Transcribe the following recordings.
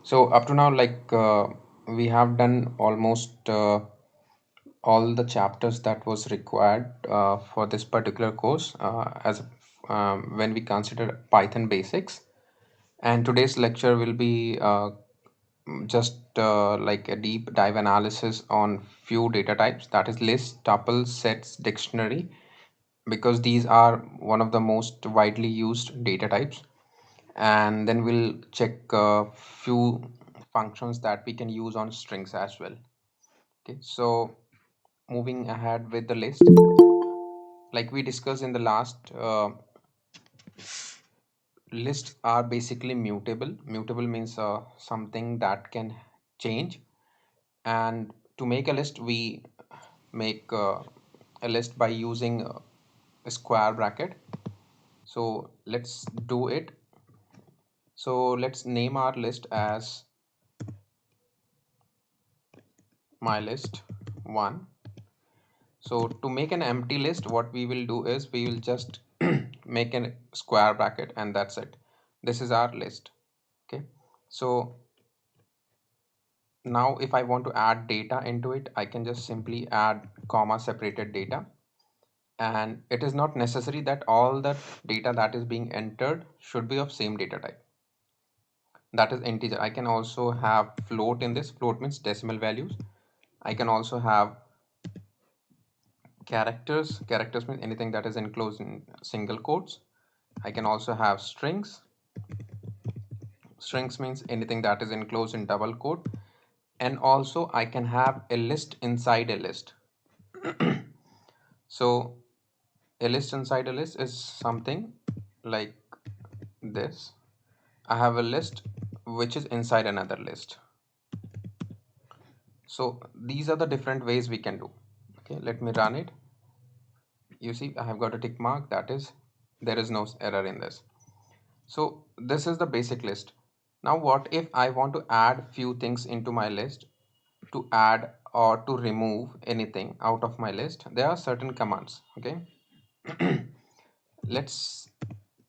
So up to now, we have done almost all the chapters that was required for this particular course as when we consider Python basics. And today's lecture will be just like a deep dive analysis on few data types, that is list, tuple, sets, dictionary, because these are one of the most widely used data types. And then we'll check a few functions that we can use on strings as well. Okay, so moving ahead with the list, like we discussed in the last, lists are basically mutable means something that can change. And to make a list, we make a list by using a square bracket. So let's do it. So let's name our list as my list 1. So to make an empty list, what we will do is we will just make a square bracket and that's it. This is our list. Okay. So now if I want to add data into it, I can just simply add comma separated data. And it is not necessary that all the data that is being entered should be of same data type. That is integer. I can also have float in this. Float means decimal values. I can also have characters. Characters means anything that is enclosed in single quotes. I can also have strings. Strings means anything that is enclosed in double quote. And also I can have a list inside a list. So a list inside a list is something like this. I have a list which is inside another list. So these are the different ways we can do. Okay, let me run it. You see, I have got a tick mark, that is, there is no error in this. So this is the basic list. Now what if I want to add few things into my list? To add or to remove anything out of my list, there are certain commands. Okay. Let's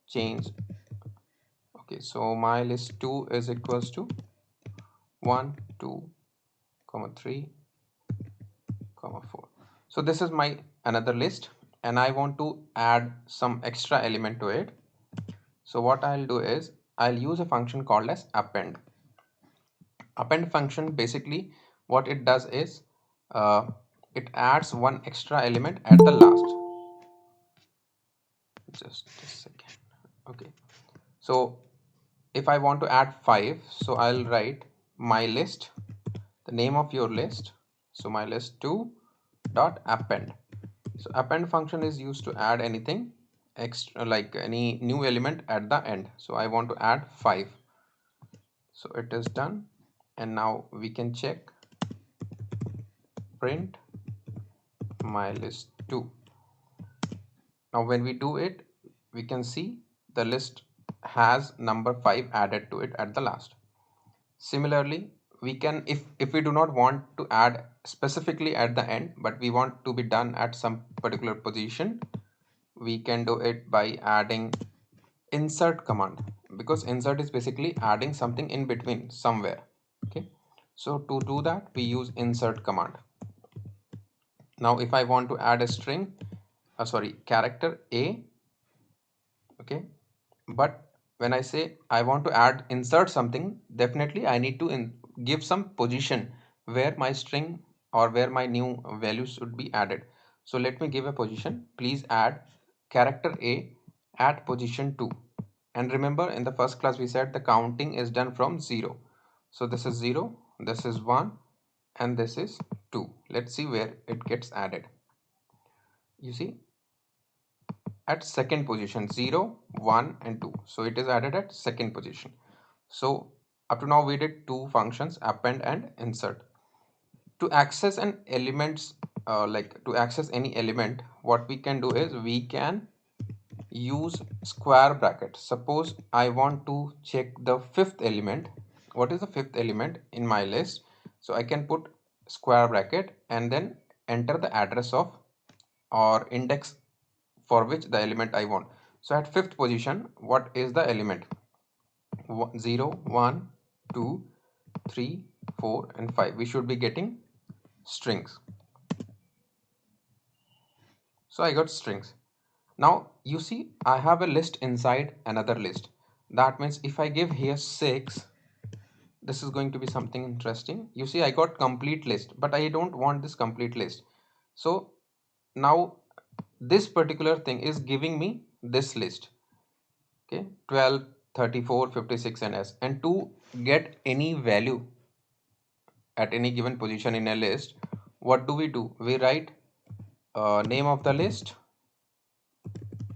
change. Okay, so my list 2 is equals to 1 2 comma 3 comma 4. So this is my another list and I want to add some extra element to it. So what I'll do is I'll use a function called as append. Append function, basically what it does is it adds one extra element at the last. Just a second. Okay, so if I want to add 5, so I'll write my list, the name of your list, so my list 2 dot append. So append function is used to add anything extra, like any new element at the end. So I want to add 5. So it is done. And now we can check print my list 2. Now when we do it, we can see the list has number 5 added to it at the last. Similarly, we can, if we do not want to add specifically at the end, but we want to be done at some particular position, we can do it by adding insert command, because insert is basically adding something in between somewhere. Okay, so to do that we use insert command. Now if I want to add a string, character a, okay, but when I say I want to add insert something, definitely I need to give some position where my string or where my new value should be added. So let me give a position. Please add character a at position 2. And remember, in the first class we said the counting is done from 0. So this is 0, this is 1, and this is 2. Let's see where it gets added. You see, at second position, 0 1 and 2, so it is added at second position. So up to now we did two functions, append and insert. To access an elements, to access any element, what we can do is we can use square bracket. Suppose I want to check the fifth element. What is the fifth element in my list? So I can put square bracket and then enter the address of or index for which the element I want. So at fifth position, what is the element? 0 1 2 3, 4 and 5. We should be getting strings. So I got strings. Now you see I have a list inside another list. That means if I give here 6, this is going to be something interesting. You see I got complete list, but I don't want this complete list. So now this particular thing is giving me this list. Okay, 12, 34, 56 and S. And to get any value at any given position in a list, what do? We write name of the list,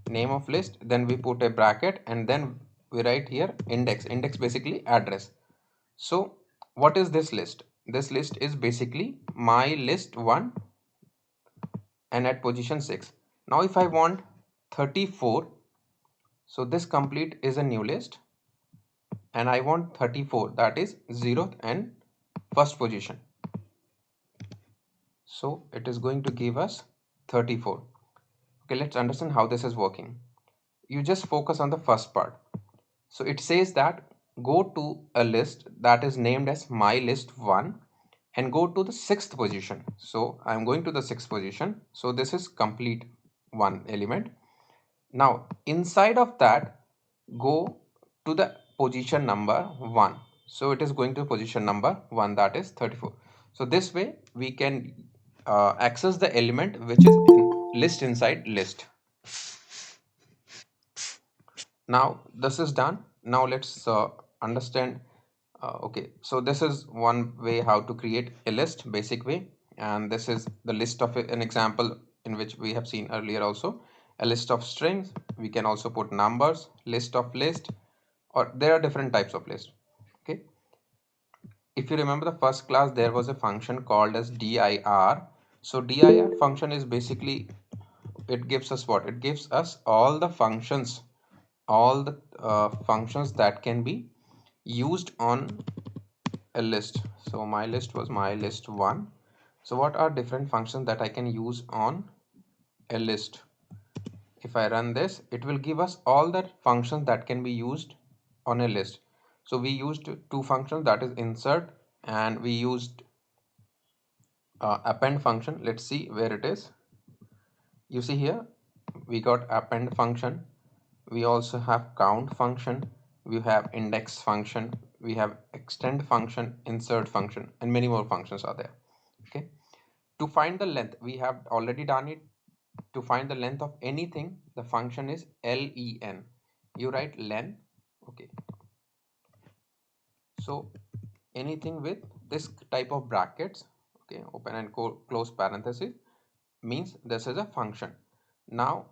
name of list, then we put a bracket, and then we write here index basically address. So what is this list? This list is basically my list 1 and at position 6. Now if I want 34, so this complete is a new list, and I want 34, that is 0th and first position. So it is going to give us 34. Okay, let's understand how this is working. You just focus on the first part. So it says that go to a list that is named as my list 1 and go to the 6th position. So I'm going to the 6th position. So this is complete one element. Now inside of that, go to the position number 1. So it is going to position number 1, that is 34. So this way we can access the element which is in list inside list. Now this is done. Now let's understand. Okay, so this is one way how to create a list, basic way, and this is the list of an example in which we have seen earlier also. A list of strings, we can also put numbers, list of list, or there are different types of list. Okay, if you remember the first class, there was a function called as dir. So dir function is basically, it gives us what? It gives us all the functions, all the functions that can be used on a list. So my list was my list 1. So what are different functions that I can use on a list? If I run this, it will give us all the functions that can be used on a list. So we used two functions, that is insert, and we used append function. Let's see where it is. You see here we got append function, we also have count function, we have index function, we have extend function, insert function, and many more functions are there. Okay, to find the length, we have already done it. To find the length of anything, the function is len. You write len. Okay, so anything with this type of brackets, okay, open and close parenthesis, means this is a function. Now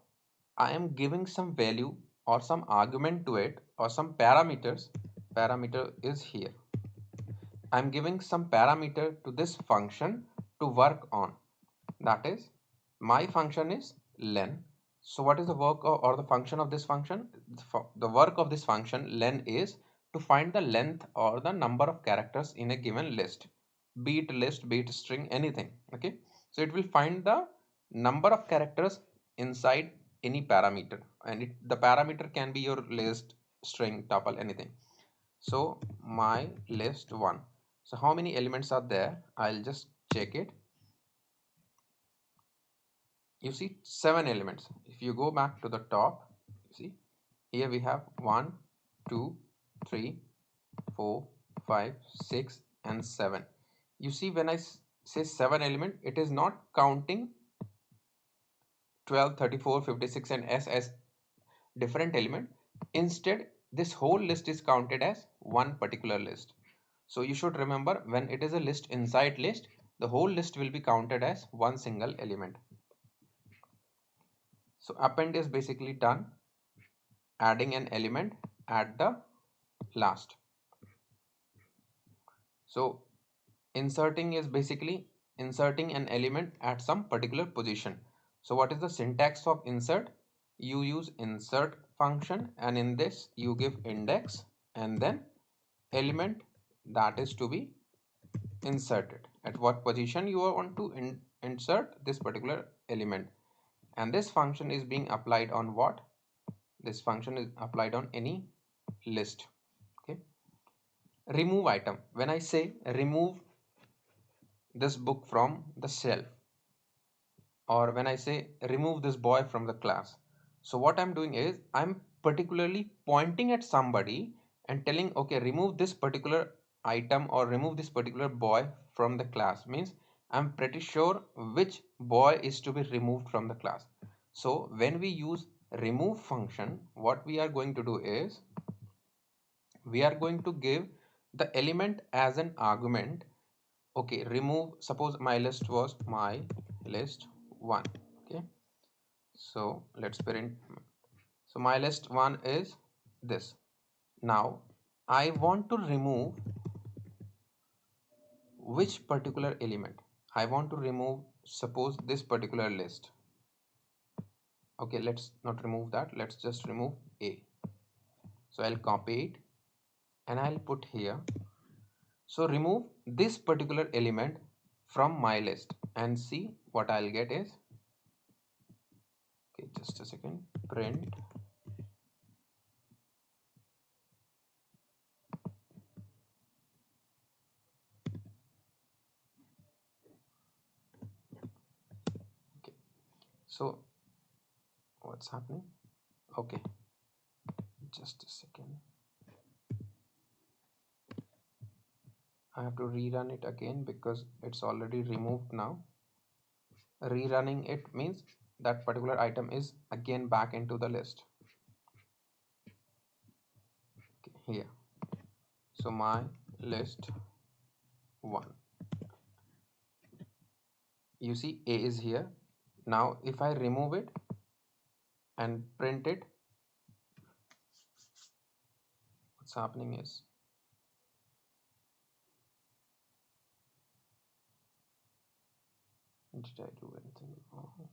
I am giving some value or some argument to it or some parameters. Parameter is here. I'm giving some parameter to this function to work on. That is, my function is len. So what is the work or the function of this function? The work of this function len is to find the length or the number of characters in a given list, be it list, be it string, anything. Okay, so it will find the number of characters inside any parameter, and the parameter can be your list, string, tuple, anything. So my list 1. So how many elements are there? I'll just check it. You see 7 elements. If you go back to the top, you see here we have 1, 2, 3, 4, 5, 6 and 7. You see when I say 7 element, it is not counting 12, 34, 56 and S as different element. Instead, this whole list is counted as one particular list. So you should remember, when it is a list inside list, the whole list will be counted as one single element. So append is basically done, adding an element at the last. So inserting is basically inserting an element at some particular position. So what is the syntax of insert? You use insert function, and in this you give index and then element that is to be inserted. At what position you want to insert this particular element, and this function is being applied on what? This function is applied on any list. Okay, remove item. When I say remove this book from the shelf, or when I say remove this boy from the class, so what I'm doing is I'm particularly pointing at somebody and telling, okay, remove this particular item or remove this particular boy from the class. Means I'm pretty sure which boy is to be removed from the class. So when we use remove function, what we are going to do is we are going to give the element as an argument. Okay, remove, suppose my list was my list 1. Okay, so let's print. So my list 1 is this. Now I want to remove which particular element. I want to remove, suppose, this particular list. Okay, let's not remove that, let's just remove A. So I'll copy it and I'll put here. So remove this particular element from my list and see what I'll get is, okay, just a second, print. Okay, so what's happening? Okay, just a second. I have to rerun it again because it's already removed now. Rerunning it means that particular item is again back into the list. Okay, here. So my list 1. You see A is here. Now if I remove it and print it, what's happening is, did I do anything wrong?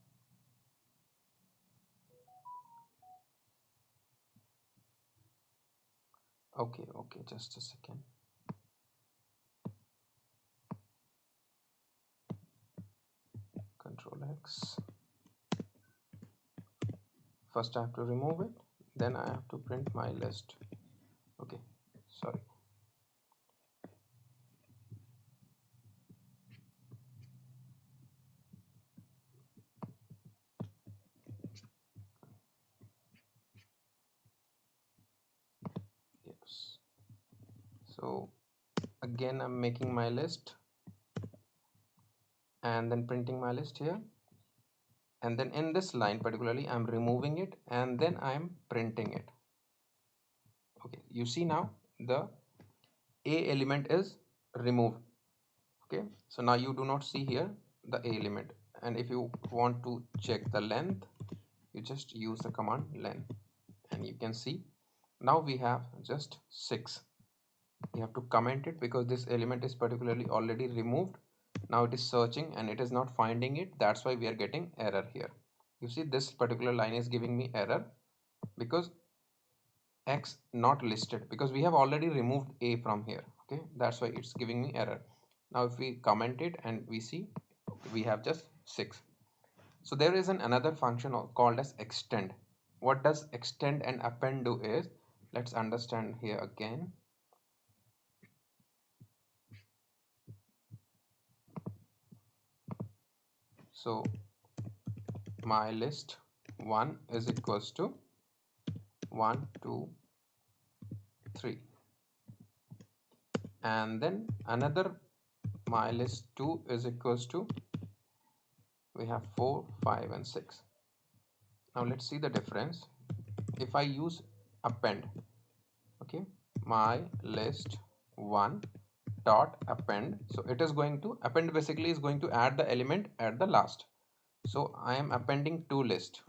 Okay, just a second. Control X. First I have to remove it, then I have to print my list. Okay, sorry. Yes. So again I'm making my list and then printing my list here, and then in this line particularly I'm removing it and then I'm printing it. Okay, you see now the A element is removed. Okay, so now you do not see here the A element, and if you want to check the length, you just use the command len, and you can see now we have just 6. You have to comment it because this element is particularly already removed. Now it is searching and it is not finding it. That's why we are getting error here. You see this particular line is giving me error because X not listed, because we have already removed A from here. Okay, that's why it's giving me error. Now if we comment it and we see, we have just 6. So there is another function called as extend. What does extend and append do is, let's understand here again. So my list 1 is equals to 1 2 3, and then another my list 2 is equals to, we have 4 5 and 6. Now let's see the difference. If I use append, okay, my list 1 dot append, so it is going to append, basically is going to add the element at the last. So I am appending to list.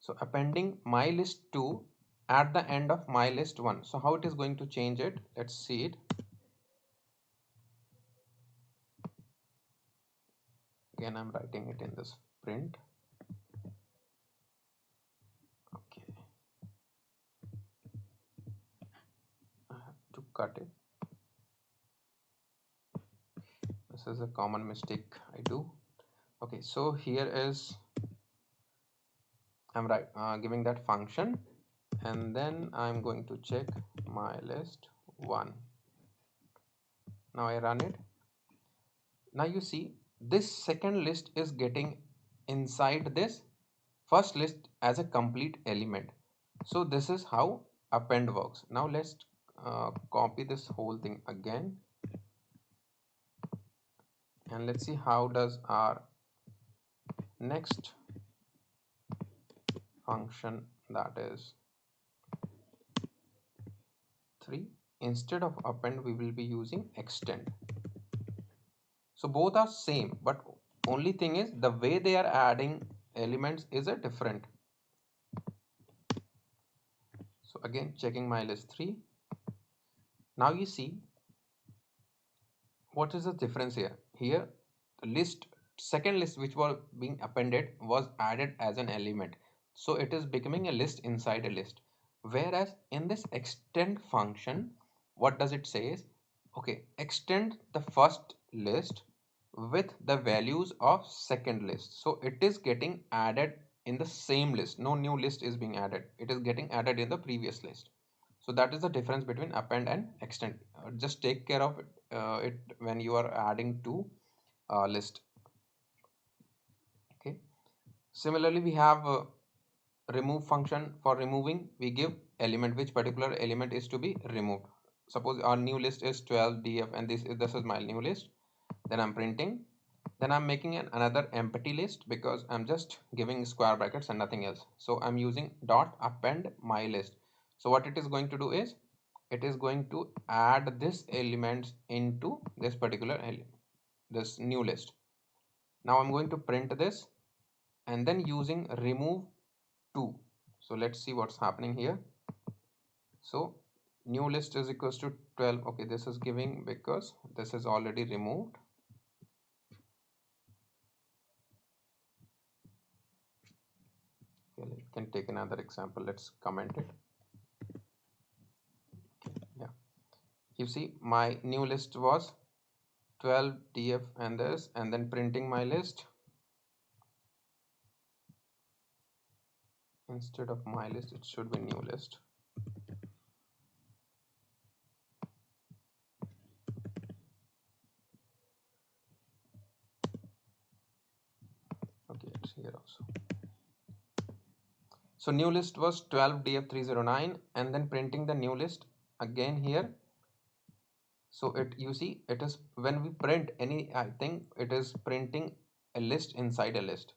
So appending my list 2 at the end of my list 1. So how it is going to change it? Let's see it. Again I'm writing it in this print. Okay, I have to cut it. This is a common mistake I do. Okay, so here is, I'm giving that function, and then I'm going to check my list 1. Now I run it. Now you see this second list is getting inside this first list as a complete element. So this is how append works. Now let's copy this whole thing again, and let's see how does our next function, that is 3, instead of append we will be using extend. So both are same, but only thing is the way they are adding elements is a different. So again checking my list 3. Now you see what is the difference here. Here the list, second list which was being appended was added as an element, so it is becoming a list inside a list. Whereas in this extend function, what does it say is, okay, extend the first list with the values of second list, so it is getting added in the same list. No new list is being added, it is getting added in the previous list. So that is the difference between append and extend. Just take care of it when you are adding to list. Okay. Similarly, we have remove function. For removing, we give element, which particular element is to be removed. Suppose our new list is 12 df, and this is my new list. Then I'm printing. Then I'm making another empty list because I'm just giving square brackets and nothing else. So I'm using dot append my list. So what it is going to do is, it is going to add this elements into this particular this new list. Now I'm going to print this, and then using remove 2. So let's see what's happening here. So new list is equals to 12. Okay, this is giving because this is already removed. Okay, we can take another example. Let's comment it. Yeah, you see my new list was 12 df and this, and then printing my list, instead of my list it should be new list. Okay, it's here also. So new list was 12 df309, and then printing the new list again here. So it, you see, it is when we print any, I think it is printing a list inside a list.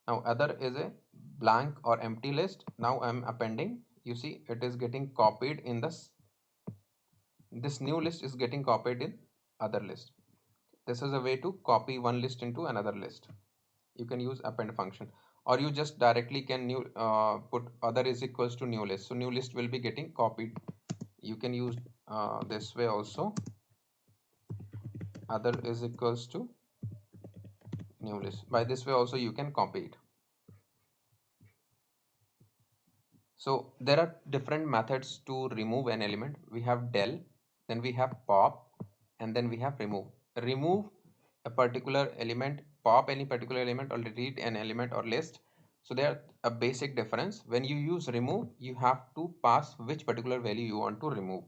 Now other is a blank or empty list. Now I'm appending. You see it is getting copied in this new list is getting copied in other list. This is a way to copy one list into another list. You can use append function, or you just directly can new put other is equals to new list, so new list will be getting copied. You can use this way also, other is equals to new list. By this way also you can copy it. So there are different methods to remove an element. We have del, then we have pop, and then we have remove. Remove a particular element, pop any particular element, or delete an element or list. So there are a basic difference. When you use remove, you have to pass which particular value you want to remove.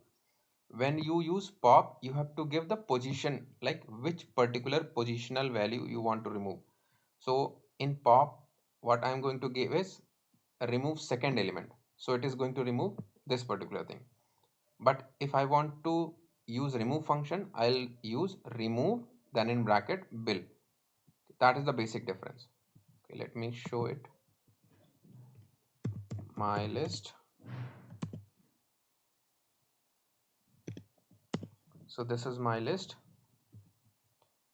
When you use pop, you have to give the position, like which particular positional value you want to remove. So in pop, what I'm going to give is remove second element, so it is going to remove this particular thing. But if I want to use remove function, I'll use remove, then in bracket bill. That is the basic difference. Okay, let me show it. My list. So this is my list.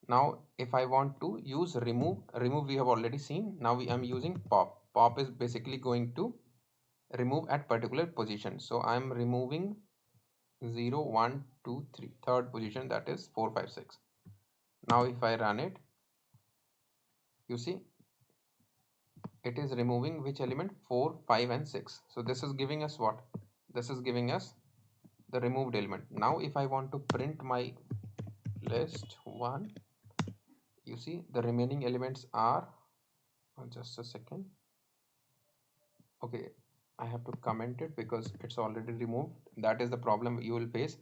Now if I want to use remove we have already seen. Now I'm using pop. Pop is basically going to remove at particular position. So I'm removing 0 1 2 3, third position, that is 4 5 6. Now if I run it, you see it is removing which element, 4 5 and 6. So this is giving us what? This is giving us the removed element. Now if I want to print my list 1, you see the remaining elements are, just a second. Okay, I have to comment it because it's already removed. That is the problem you will face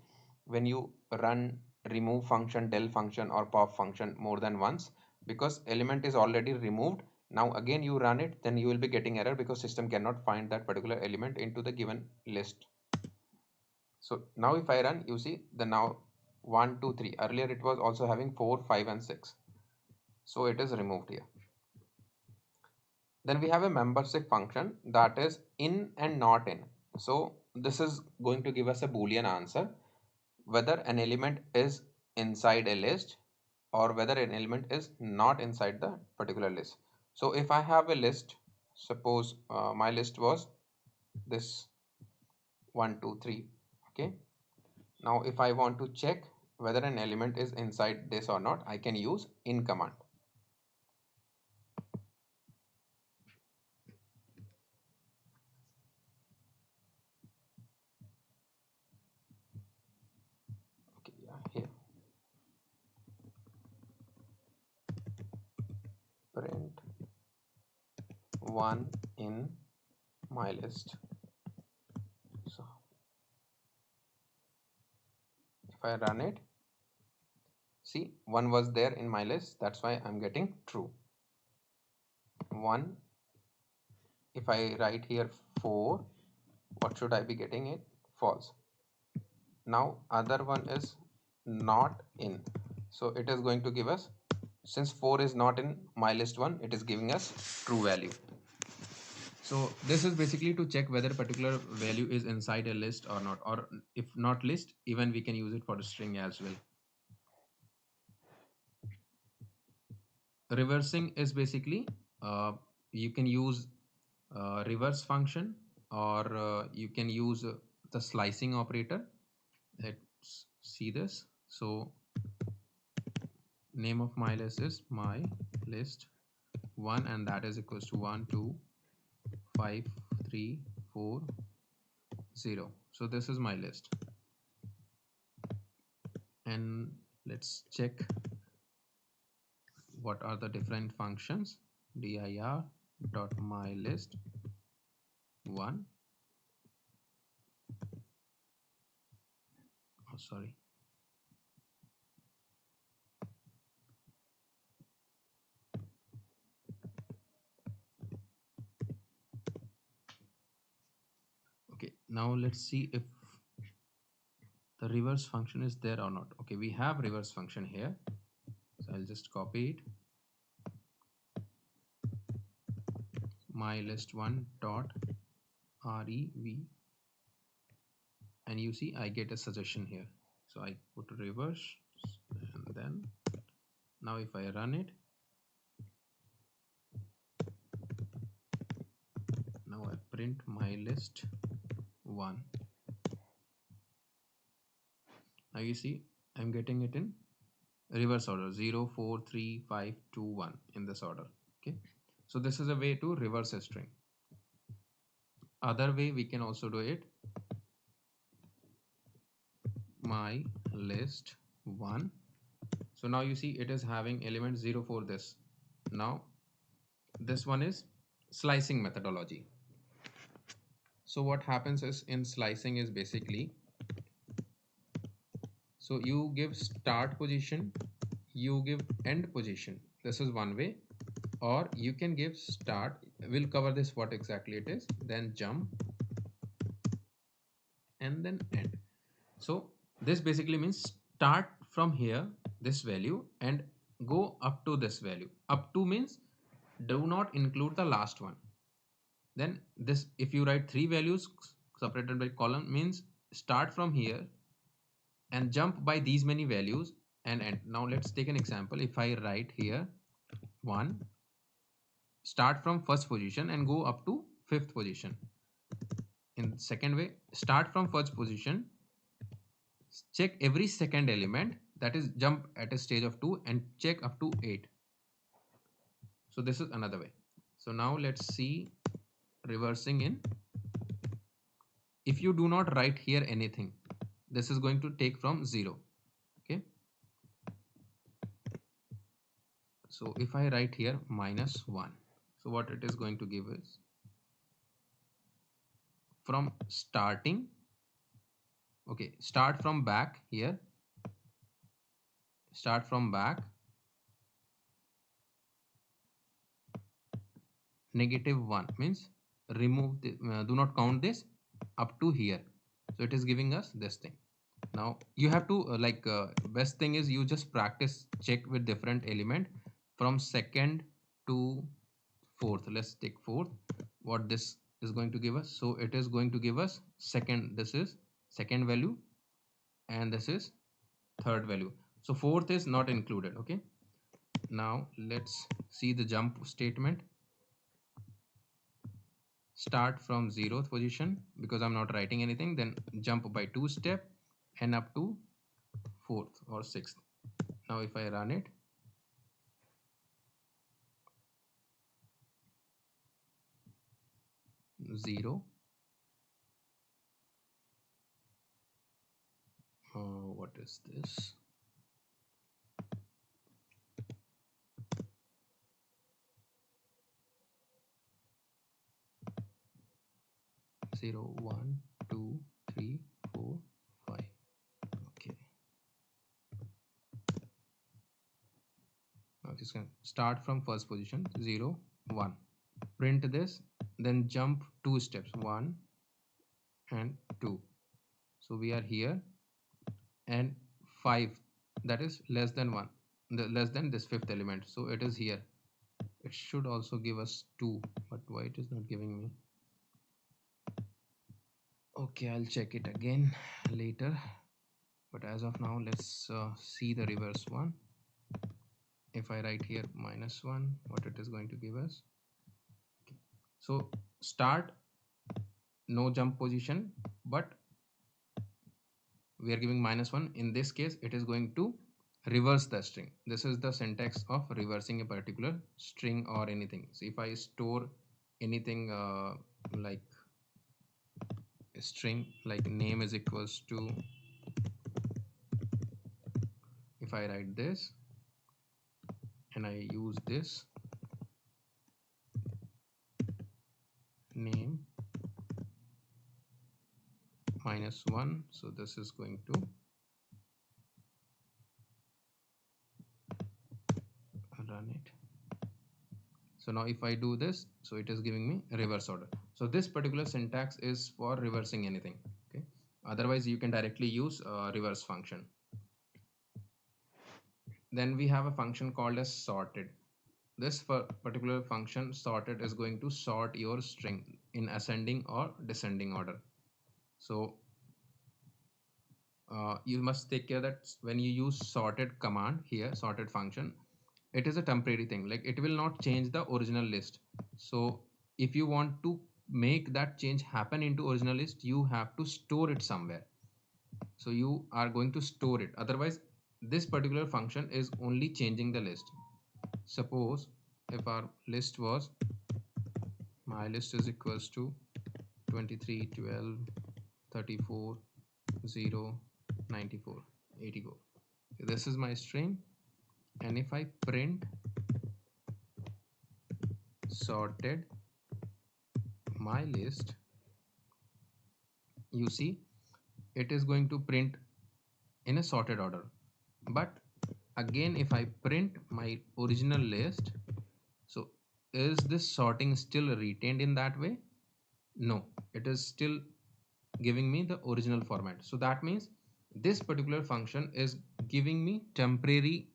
when you run remove function, del function or pop function more than once, because element is already removed. Now again you run it, then you will be getting error because system cannot find that particular element into the given list. So now if I run, you see the now 1, 2, 3. Earlier it was also having 4, 5 and 6. So it is removed here. Then we have a membership function that is in and not in. So this is going to give us a Boolean answer whether an element is inside a list or whether an element is not inside the particular list. So if I have a list, suppose my list was this 1, 2, 3. Okay. Now if I want to check whether an element is inside this or not, I can use in command. Okay, yeah, here print 1 in my list. So if I run it, see 1 was there in my list, that's why I'm getting true. 1, if I write here 4, what should I be getting it? False. Now other one is not in, so it is going to give us, since 4 is not in my list 1, it is giving us true value. So this is basically to check whether a particular value is inside a list or not, or if not list, even we can use it for a string as well. Reversing is basically you can use reverse function, or you can use the slicing operator. Let's see this. So name of my list is my list 1, and that is equals to 1 2 5 3 4 0. So this is my list, and let's check what are the different functions. Dir dot my list 1, oh sorry, okay. Now let's see if the reverse function is there or not. Okay, we have reverse function here, so I'll just copy it. My list 1 dot rev, and you see I get a suggestion here, so I put reverse, and then now if I run it, now I print my list 1. Now you see I'm getting it in reverse order, 0 4 3 5 2 1 in this order. Okay, so this is a way to reverse a string. Other way we can also do it, my list 1. So now you see it is having element 0 for this. Now this one is slicing methodology. So what happens is in slicing is basically, so you give start position, you give end position. This is one way, or you can give start. We'll cover this what exactly it is, then jump, and then end. So this basically means start from here, this value, and go up to this value. Up to means do not include the last one. Then this, if you write 3 values separated by column, means start from here and jump by these many values and end. Now let's take an example. If I write here 1, start from first position and go up to 5th position. In the second way, start from first position, check every second element, that is jump at a stage of 2 and check up to 8. So this is another way. So now let's see reversing in. If you do not write here anything, this is going to take from 0. Okay, so if I write here -1, so what it is going to give is from starting. Okay, start from back here. Start from back, -1 means remove the, do not count this up to here. So it is giving us this thing. Now you have to best thing is you just practice check with different element from second to fourth. Let's take fourth. What this is going to give us? So it is going to give us second. This is second value and this is third value. So fourth is not included. Okay. Now let's see the jump statement. Start from 0th position because I'm not writing anything, then jump by 2 step and up to 4th or 6th. Now if I run it, 0, what is this? Zero, 1, 2, 3, 4, 5. Okay. Now just gonna start from first position, 0, 1. Print this, then jump 2 steps, 1 and 2. So we are here, and 5, that is less than 1, less than this fifth element. So it is here. It should also give us 2, but why it is not giving me? Okay, I'll check it again later, but as of now let's see the reverse one. If I write here -1, what it is going to give us? Okay. So start, no jump position, but we are giving -1. In this case it is going to reverse the string. This is the syntax of reversing a particular string or anything. So if I store anything like a string, like name is equals to, if I write this and I use this name -1, so this is going to run it. So now if I do this, so it is giving me reverse order. So this particular syntax is for reversing anything. Okay, otherwise you can directly use reverse function. Then we have a function called as sorted. This particular function sorted is going to sort your string in ascending or descending order. So you must take care that when you use sorted command here, sorted function, it is a temporary thing, like it will not change the original list. So if you want to make that change happen into original list, you have to store it somewhere. So you are going to store it, otherwise this particular function is only changing the list. Suppose if our list was, my list is equals to 23, 12, 34, 0, 94, 84. This is my string, and if I print sorted my list, you see it is going to print in a sorted order. But again, if I print my original list, so is this sorting still retained in that way? No, it is still giving me the original format. So that means this particular function is giving me temporary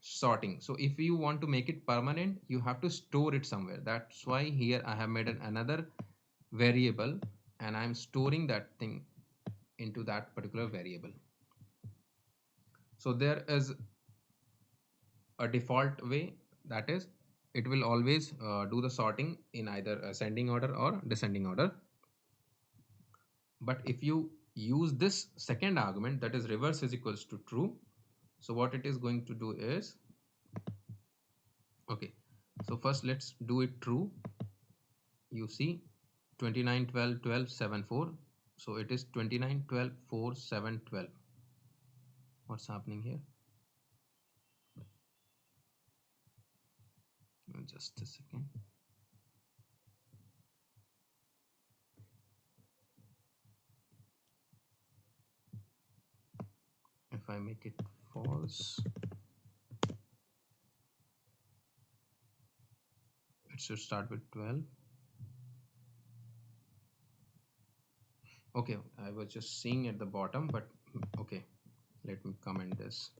sorting. So if you want to make it permanent, you have to store it somewhere. That's why here I have made another variable and I'm storing that thing into that particular variable. So there is a default way, that is it will always do the sorting in either ascending order or descending order. But if you use this second argument, that is reverse is equals to true, so what it is going to do is, okay, so first let's do it true. You see 29, 12, 12, 7, 4. So it is 29, 12, 4, 7, 12. What's happening here? Just a second. if I make it false, it should start with 12. Okay, I was just seeing at the bottom, but okay, let me comment this.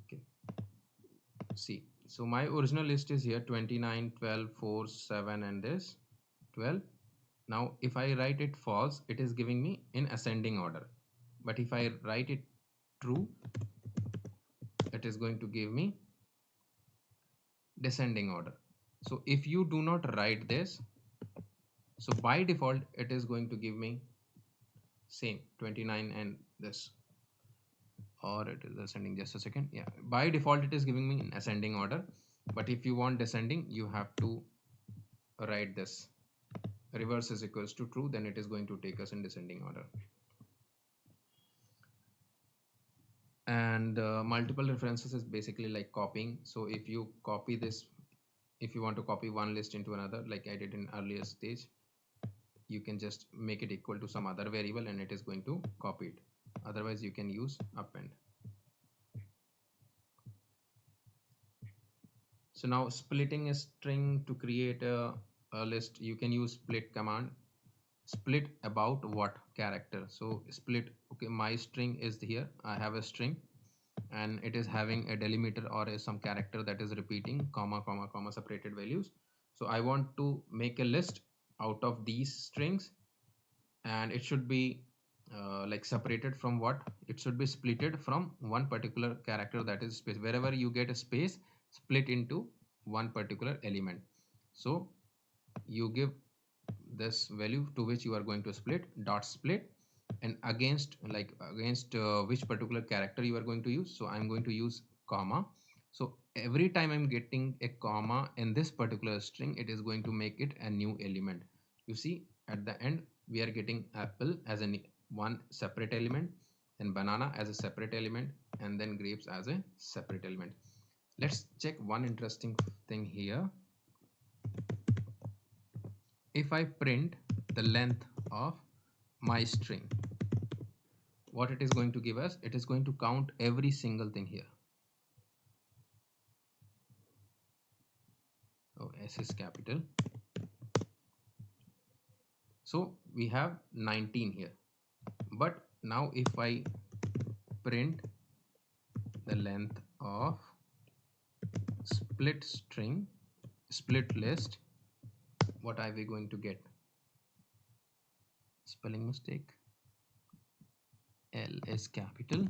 Okay, see, so my original list is here 29, 12, 4, 7, and this 12. Now, if I write it false, it is giving me in ascending order. But if I write it true, it is going to give me descending order. So if you do not write this, so by default, it is going to give me same 29 and this, or it is ascending. Just a second. Yeah, by default, it is giving me in ascending order. But if you want descending, you have to write this reverse is equals to true, then it is going to take us in descending order. And multiple references is basically like copying. So if you copy this, if you want to copy one list into another, like I did in earlier stage, you can just make it equal to some other variable and it is going to copy it. Otherwise you can use append. So now splitting a string to create a list, you can use split command. Split about what character? So split, okay, my string is here, I have a string and it is having a delimiter or some character that is repeating comma comma comma separated values. So I want to make a list out of these strings, and it should be like separated from what, it should be splitted from one particular character, that is space. Wherever you get a space, split into one particular element. So you give this value to which you are going to split, dot split, and against, like against which particular character you are going to use. So I'm going to use comma. So every time I'm getting a comma in this particular string, it is going to make it a new element. You see at the end we are getting apple as a one separate element, and banana as a separate element, and then grapes as a separate element. Let's check one interesting thing here. If I print the length of my string, what it is going to give us, it is going to count every single thing here. Oh, S is capital. So we have 19 here. But now if I print the length of split string, split list, what are we going to get? Spelling mistake. L is capital.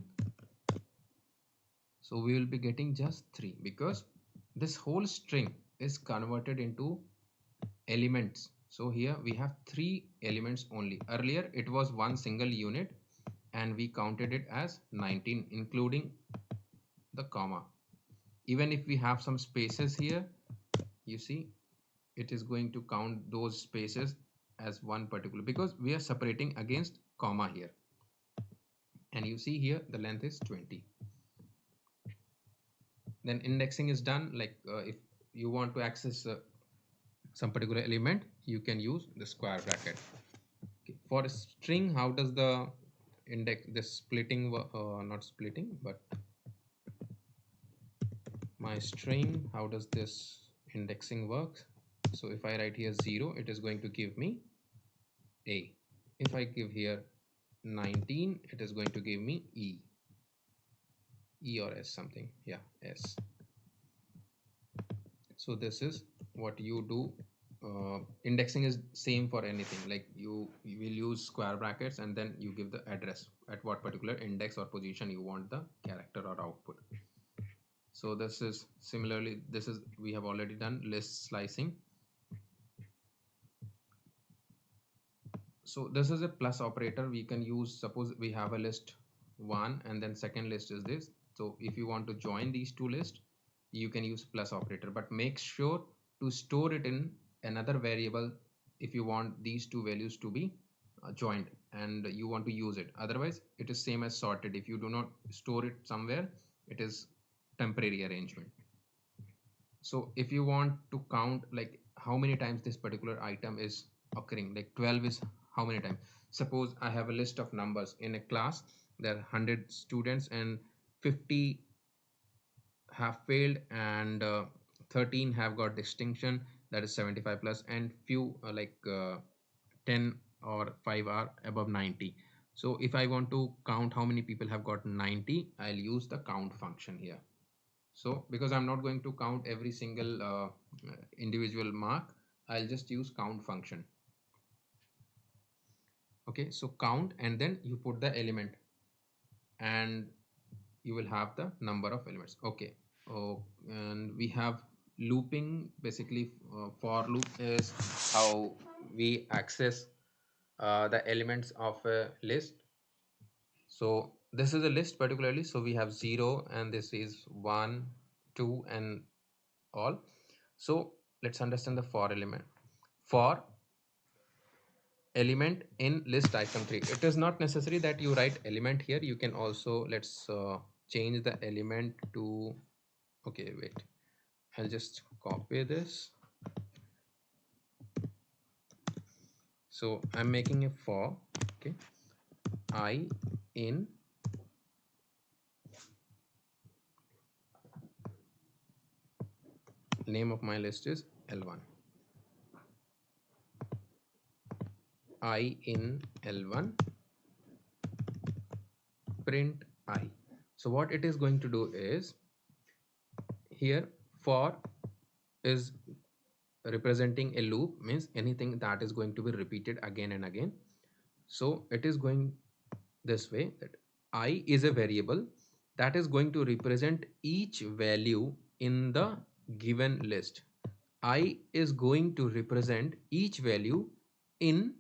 So we will be getting just 3 because this whole string is converted into elements. So here we have 3 elements only. Earlier it was one single unit and we counted it as 19 including the comma. Even if we have some spaces here, you see it is going to count those spaces as one particular, because we are separating against comma here. And you see here the length is 20. Then indexing is done. Like if you want to access some particular element, you can use the square bracket. Okay. For a string, how does the index, this splitting, not splitting, but my string, how does this indexing work? So if I write here 0, it is going to give me A. If I give here 19, it is going to give me E. E or S something. Yeah, S. So this is what you do. Indexing is same for anything, like you will use square brackets and then you give the address at what particular index or position you want the character or output. So this is similarly, this is, we have already done list slicing. So this is a plus operator we can use. Suppose we have a list 1 and then second list is this. So if you want to join these two lists, you can use plus operator, but make sure to store it in another variable if you want these two values to be joined and you want to use it. Otherwise it is same as sorted. If you do not store it somewhere, it is temporary arrangement. So if you want to count like how many times this particular item is occurring, like 12 is how many times. Suppose I have a list of numbers in a class there are 100 students and 50 have failed, and 13 have got distinction, that is 75 plus, and few 10 or 5 are above 90. So if I want to count how many people have got 90, I'll use the count function here. So because I'm not going to count every single individual mark, I'll just use count function. Okay, so count, and then you put the element, and you will have the number of elements. Okay. Oh, and we have looping. Basically, for loop is how we access the elements of a list. So this is a list particularly, so we have 0 and this is 1, 2 and all. So let's understand the for element. For element in list item 3, it is not necessary that you write element here. You can also, let's change the element to, okay, wait, I'll just copy this. So I'm making a for, okay, I in name of my list is L1, I in L1, print I. So what it is going to do is, here for is representing a loop, means anything that is going to be repeated again and again. So it is going this way, that I is a variable that is going to represent each value in the given list. I is going to represent each value in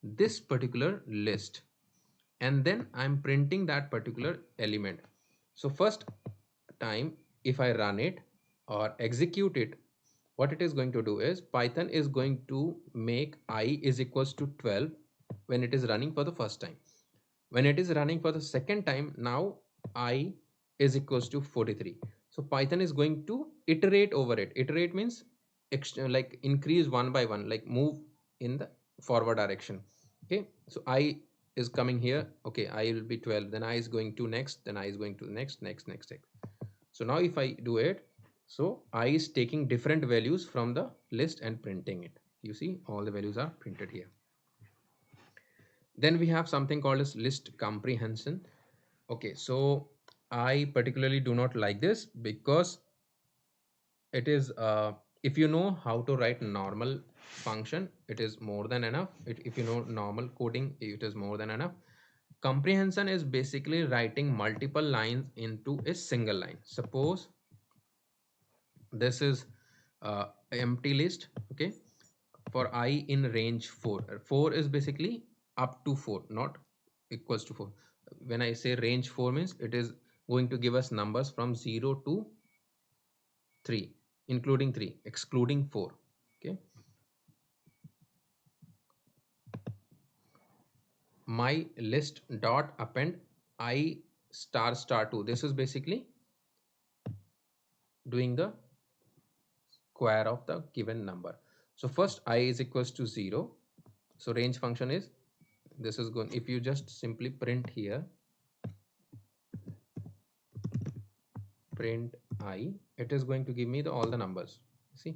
this particular list, and then I'm printing that particular element. So first time if I run it or execute it, what it is going to do is, Python is going to make I is equals to 12 when it is running for the first time. When it is running for the second time, now I is equals to 43. So Python is going to iterate over it. Iterate means like increase one by one, like move in the forward direction. Okay, so I is coming here, okay, I will be 12, then I is going to next, then I is going to next. So now if I do it, so I is taking different values from the list and printing it. You see all the values are printed here. Then we have something called as list comprehension. Okay, so I particularly do not like this because it is if you know how to write normal function, it is more than enough. If you know normal coding, it is more than enough. Comprehension is basically writing multiple lines into a single line. Suppose this is empty list, okay, for I in range 4. 4 is basically up to 4, not equals to 4. When I say range 4 means it is going to give us numbers from 0 to 3, including 3, excluding 4. Okay, my list dot append I star star 2. This is basically doing the square of the given number. So first I is equals to 0. So range function is, this is going, if you just simply print here, print I, it is going to give me all the numbers. See,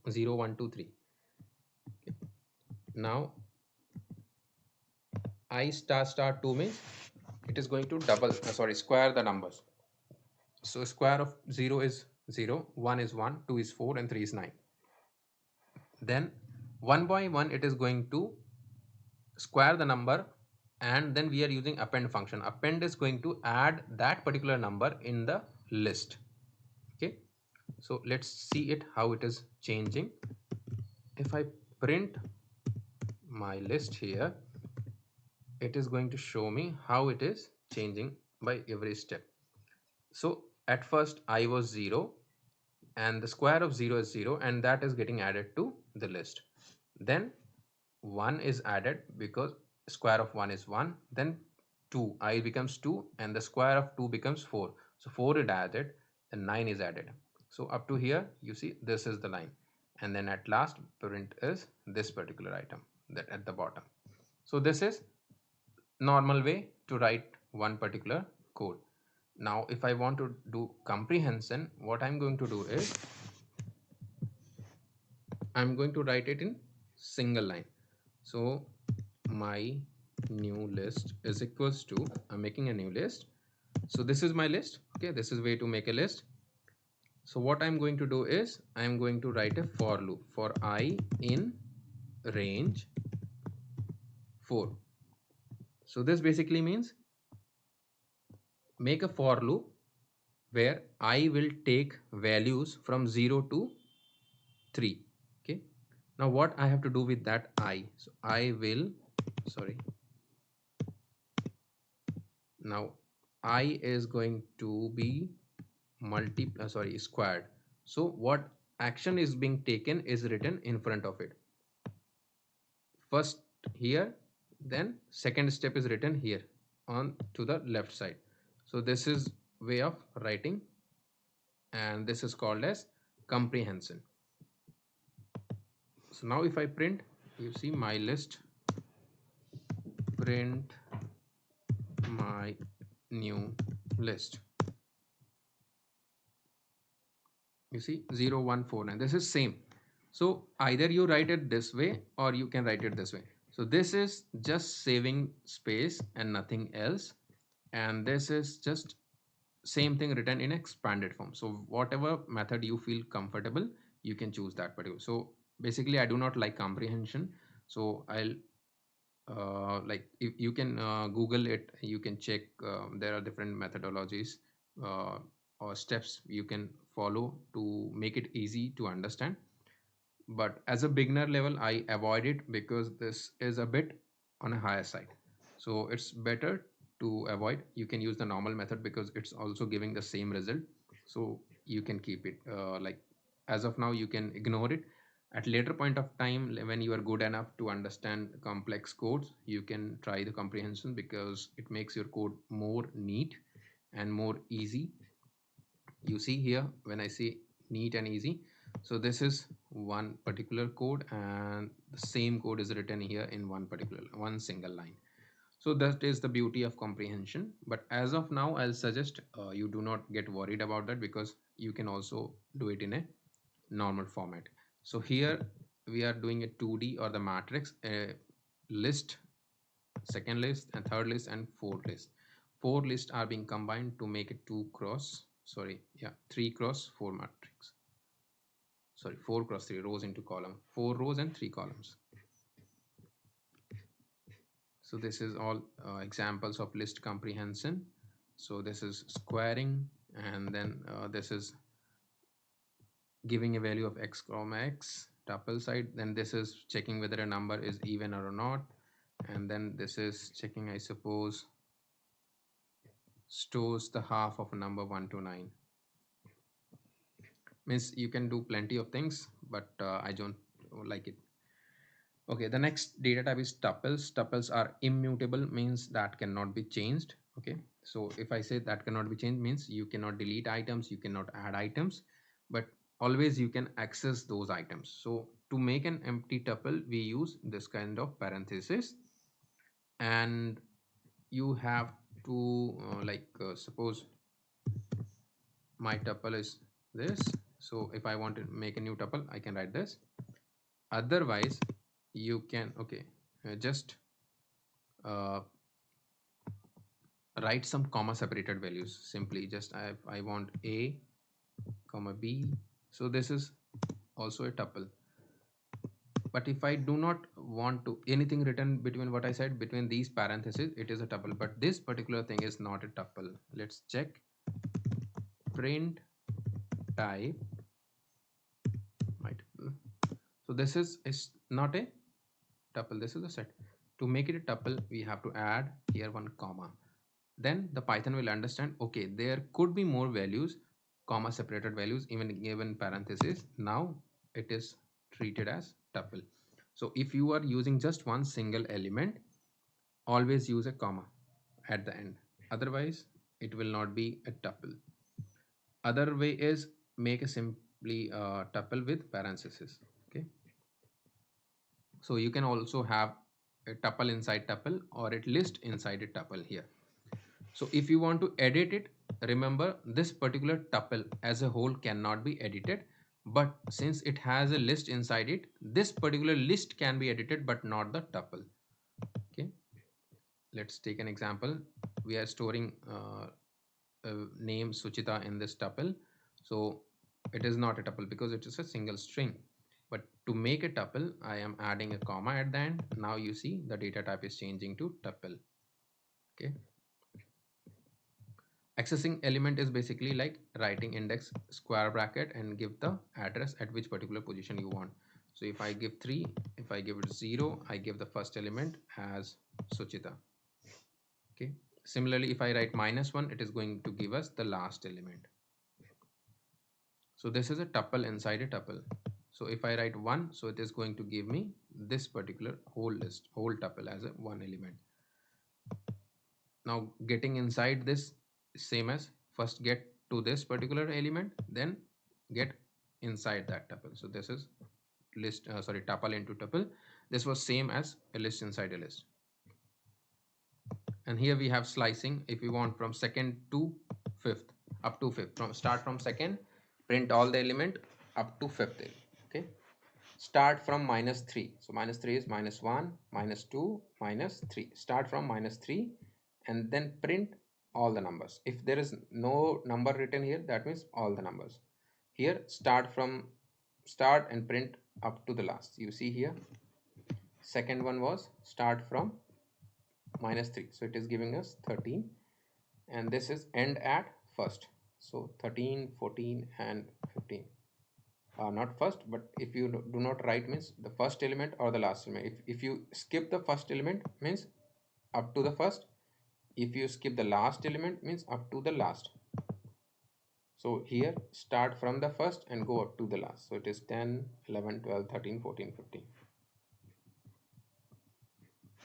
0 1 2 3. Okay. Now I star star 2 means it is going to square the numbers. So square of 0 is 0, 1 is 1, 2 is 4 and 3 is 9. Then one by one it is going to square the number, and then we are using append function. Append is going to add that particular number in the list. Okay, so let's see it how it is changing. If I print my list here, it is going to show me how it is changing by every step. So at first I was 0, and the square of 0 is 0, and that is getting added to the list. Then 1 is added because square of 1 is 1. Then 2, I becomes 2, and the square of 2 becomes 4. So 4 is added, and 9 is added. So up to here you see this is the line, and then at last print is this particular item that at the bottom. So this is normal way to write one particular code. Now if I want to do comprehension, what I'm going to do is I'm going to write it in single line. So my new list is equals to, I'm making a new list. So this is my list. Okay, this is way to make a list. So what I'm going to do is I'm going to write a for loop for I in range 4. So this basically means make a for loop where I will take values from 0 to 3. Okay, now what I have to do with that I, so I will, sorry, now I is going to be squared. So what action is being taken is written in front of it. First here, then second step is written here on to the left side. So this is way of writing, and this is called as comprehension. So now if I print, you see my list, print my new list. You see 0149, this is same. So either you write it this way or you can write it this way. So this is just saving space and nothing else, and this is just same thing written in expanded form. So whatever method you feel comfortable, you can choose that particular. So basically I do not like comprehension, so I'll like if you can google it, you can check, there are different methodologies uh, or steps you can follow to make it easy to understand. But as a beginner level I avoid it because this is a bit on a higher side, so it's better to avoid. You can use the normal method because it's also giving the same result, so you can keep it like as of now you can ignore it. At later point of time when you are good enough to understand complex codes, you can try the comprehension because it makes your code more neat and more easy. You see here when I say neat and easy, so this is one particular code and the same code is written here in one single line. So that is the beauty of comprehension. But as of now I'll suggest you do not get worried about that because you can also do it in a normal format. So here we are doing a 2D or the matrix, a list, second list and third list and fourth list. Four lists are being combined to make a 3 cross 4 matrix. Sorry, 4 cross 3 rows into column, 4 rows and 3 columns. So this is all examples of list comprehension. So this is squaring, and then this is giving a value of x comma x tuple side. Then this is checking whether a number is even or not, and then this is checking, I suppose, stores the half of a number 1 to 9. Means you can do plenty of things, but I don't like it. Okay, the next data type is tuples. Tuples are immutable, means that cannot be changed. Okay, so if I say that cannot be changed means you cannot delete items, you cannot add items, but always you can access those items. So to make an empty tuple we use this kind of parenthesis, and you have to suppose my tuple is this. So if I want to make a new tuple I can write this. Otherwise you can just uh, write some comma separated values. Simply just I want a comma b, so this is also a tuple. But if I do not want to anything written between what I said between these parentheses, it is a tuple, but this particular thing is not a tuple. Let's check. Print type my tuple. So this is not a tuple, this is a set. To make it a tuple we have to add here one comma. Then the Python will understand, okay, there could be more values, comma separated values, even given parentheses. Now it is treated as tuple. So if you are using just one single element, always use a comma at the end. Otherwise, it will not be a tuple. Other way is make a simply tuple with parentheses. Okay. So you can also have a tuple inside tuple or a list inside a tuple here. So if you want to edit it, remember this particular tuple as a whole cannot be edited, but since it has a list inside it, this particular list can be edited but not the tuple. Okay, let's take an example. We are storing name Suchita in this tuple, so it is not a tuple because it is a single string. But to make a tuple, I am adding a comma at the end. Now you see the data type is changing to tuple. Okay, accessing element is basically like writing index square bracket and give the address at which particular position you want. So if I give 3, if I give it 0, I give the first element as Suchita. Okay, similarly if I write -1, it is going to give us the last element. So this is a tuple inside a tuple. So if I write 1, so it is going to give me this particular whole list, whole tuple as a one element. Now getting inside this, same as first get to this particular element, then get inside that tuple. So this is list, tuple into tuple. This was same as a list inside a list. And here we have slicing. If we want from second to fifth, up to fifth, from start from second, print all the element up to fifth. Okay, start from -3. So -3 is -1, -2, -3. Start from -3 and then print all the numbers. If there is no number written here, that means all the numbers. Here start and print up to the last. You see here, second one was start from -3, so it is giving us 13, and this is end at first, so 13, 14 and 15. Not first, but if you do not write means the first element or the last element. If you skip the first element means up to the first. If you skip the last element means up to the last. So here start from the first and go up to the last. So it is 10, 11, 12, 13, 14, 15.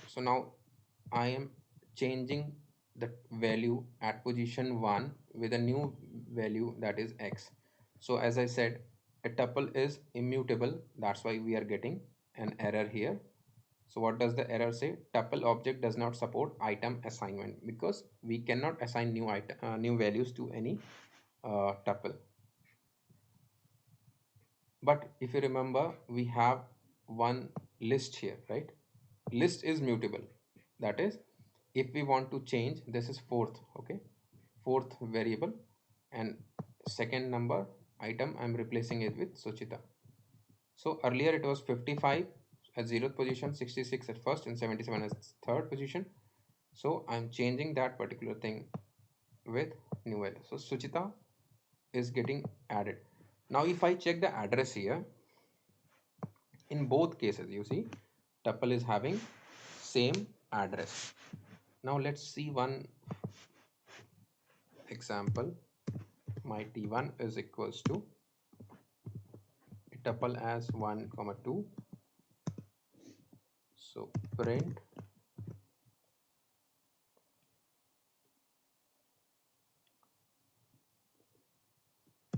So now I am changing the value at position 1 with a new value, that is x. So as I said, a tuple is immutable, that's why we are getting an error here. So what does the error say? Tuple object does not support item assignment, because we cannot assign new values to any tuple. But if you remember, we have one list here, right? List is mutable. That is, if we want to change, this is fourth, okay? Fourth variable, and second number item, I'm replacing it with Suchita. So earlier it was 55 at 0th position, 66 at first, and 77 as third position. So I'm changing that particular thing with new value. So Suchita is getting added. Now if I check the address here, in both cases you see tuple is having same address. Now let's see one example. My t1 is equals to tuple as 1 comma 2. So print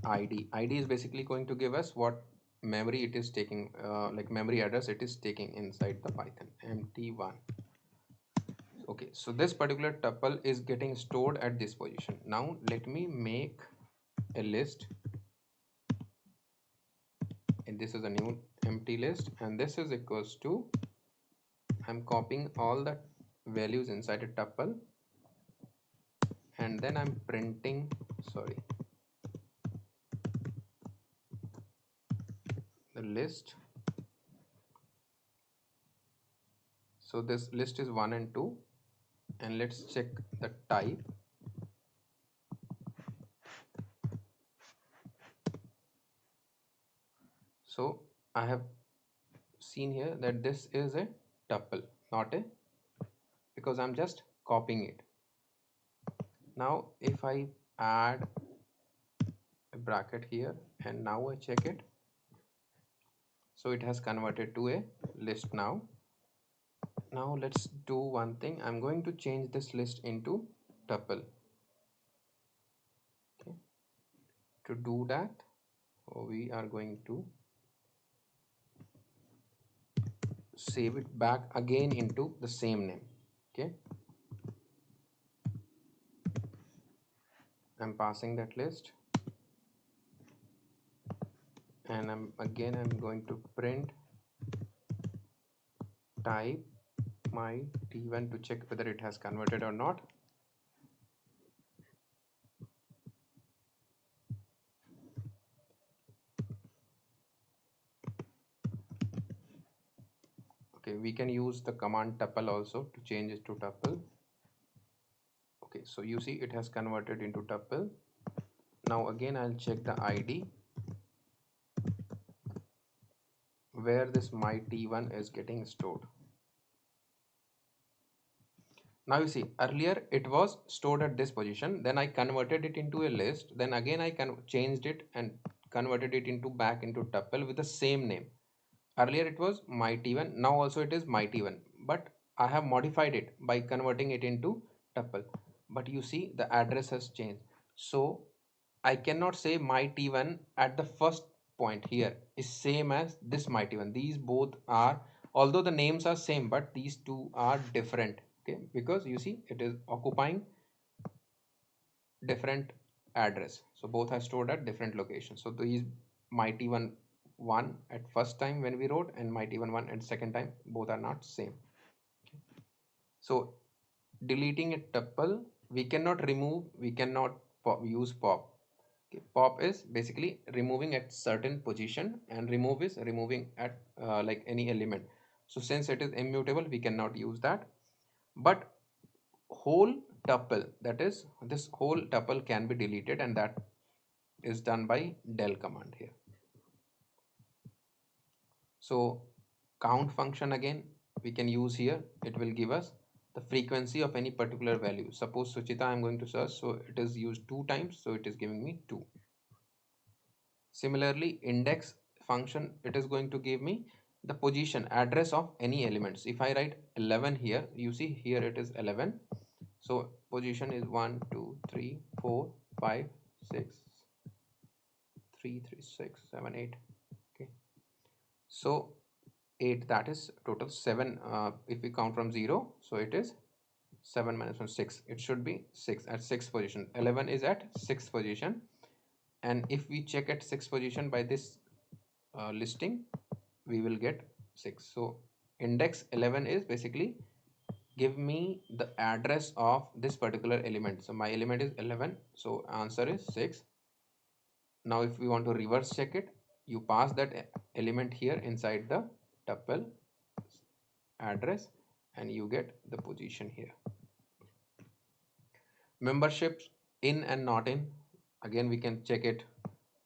id is basically going to give us what memory it is taking, like memory address it is taking inside the Python, mt1. Okay, so this particular tuple is getting stored at this position. Now let me make a list, and this is a new empty list, and this is equals to, I'm copying all the values inside a tuple, and then I'm printing, the list. So this list is 1 and 2, and let's check the type. So I have seen here that this is a tuple, not a, because I'm just copying it. Now if I add a bracket here and now I check it, so it has converted to a list now. Now let's do one thing. I'm going to change this list into tuple. Okay. To do that, we are going to save it back again into the same name. Okay, I'm passing that list, and I'm going to print type my t1 to check whether it has converted or not. Okay, we can use the command tuple also to change it to tuple. Okay, so you see it has converted into tuple. Now again I'll check the ID where this my t1 is getting stored. Now you see earlier it was stored at this position, then I converted it into a list, then again I changed it and converted it into back into tuple with the same name. Earlier it was my t1, now also it is my t1, but I have modified it by converting it into tuple. But you see the address has changed, so I cannot say my t1 at the first point here is same as this my t1. These both are, although the names are same, but these two are different. Okay, because you see it is occupying different address, so both are stored at different locations. So these my t1 1 at first time when we wrote and my t1 1 at second time, both are not same. So deleting a tuple, we cannot remove, we cannot use pop. Okay, pop is basically removing at certain position, and remove is removing at like any element. So since it is immutable, we cannot use that. But whole tuple, that is this whole tuple can be deleted, and that is done by del command here. So count function again we can use here. It will give us the frequency of any particular value. Suppose Suchita I'm going to search, so it is used 2 times, so it is giving me 2. Similarly, index function, it is going to give me the position address of any elements. If I write 11 here, you see here it is 11, so position is 1 2 3 4 5 6 3 3 6 7 8. Okay, so 8, that is total 7. If we count from 0, so it is 7 minus 1 6, it should be 6 at 6th position. 11 is at 6th position, and if we check at 6th position by this listing, we will get 6. So index 11 is basically give me the address of this particular element. So my element is 11, so answer is 6. Now if we want to reverse check it, you pass that element here inside the tuple address, and you get the position here. Memberships in and not in, again we can check it.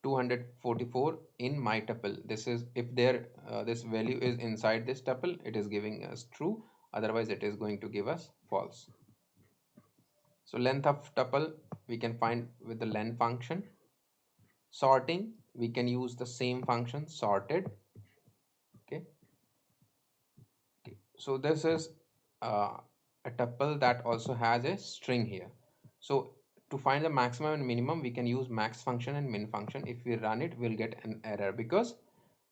244 in my tuple, this is if there this value is inside this tuple, it is giving us true, otherwise it is going to give us false. So length of tuple we can find with the len function. Sorting, we can use the same function, sorted. Okay, so this is a tuple that also has a string here. So to find the maximum and minimum, we can use max function and min function. If we run it, we'll get an error because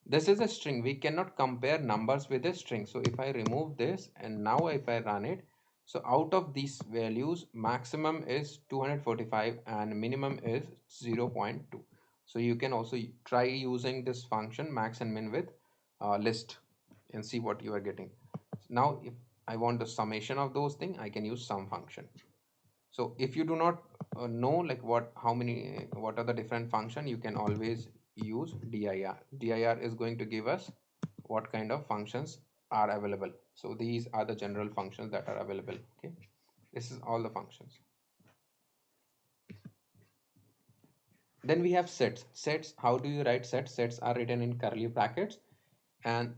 this is a string. We cannot compare numbers with a string. So if I remove this and now if I run it, so out of these values, maximum is 245 and minimum is 0.2. So you can also try using this function max and min with list and see what you are getting. Now if I want the summation of those things, I can use sum function. So if you do not know like what are the different function, you can always use dir. Dir is going to give us what kind of functions are available. So these are the general functions that are available. Okay, this is all the functions. Then we have sets. Sets, how do you write sets? Sets are written in curly brackets, and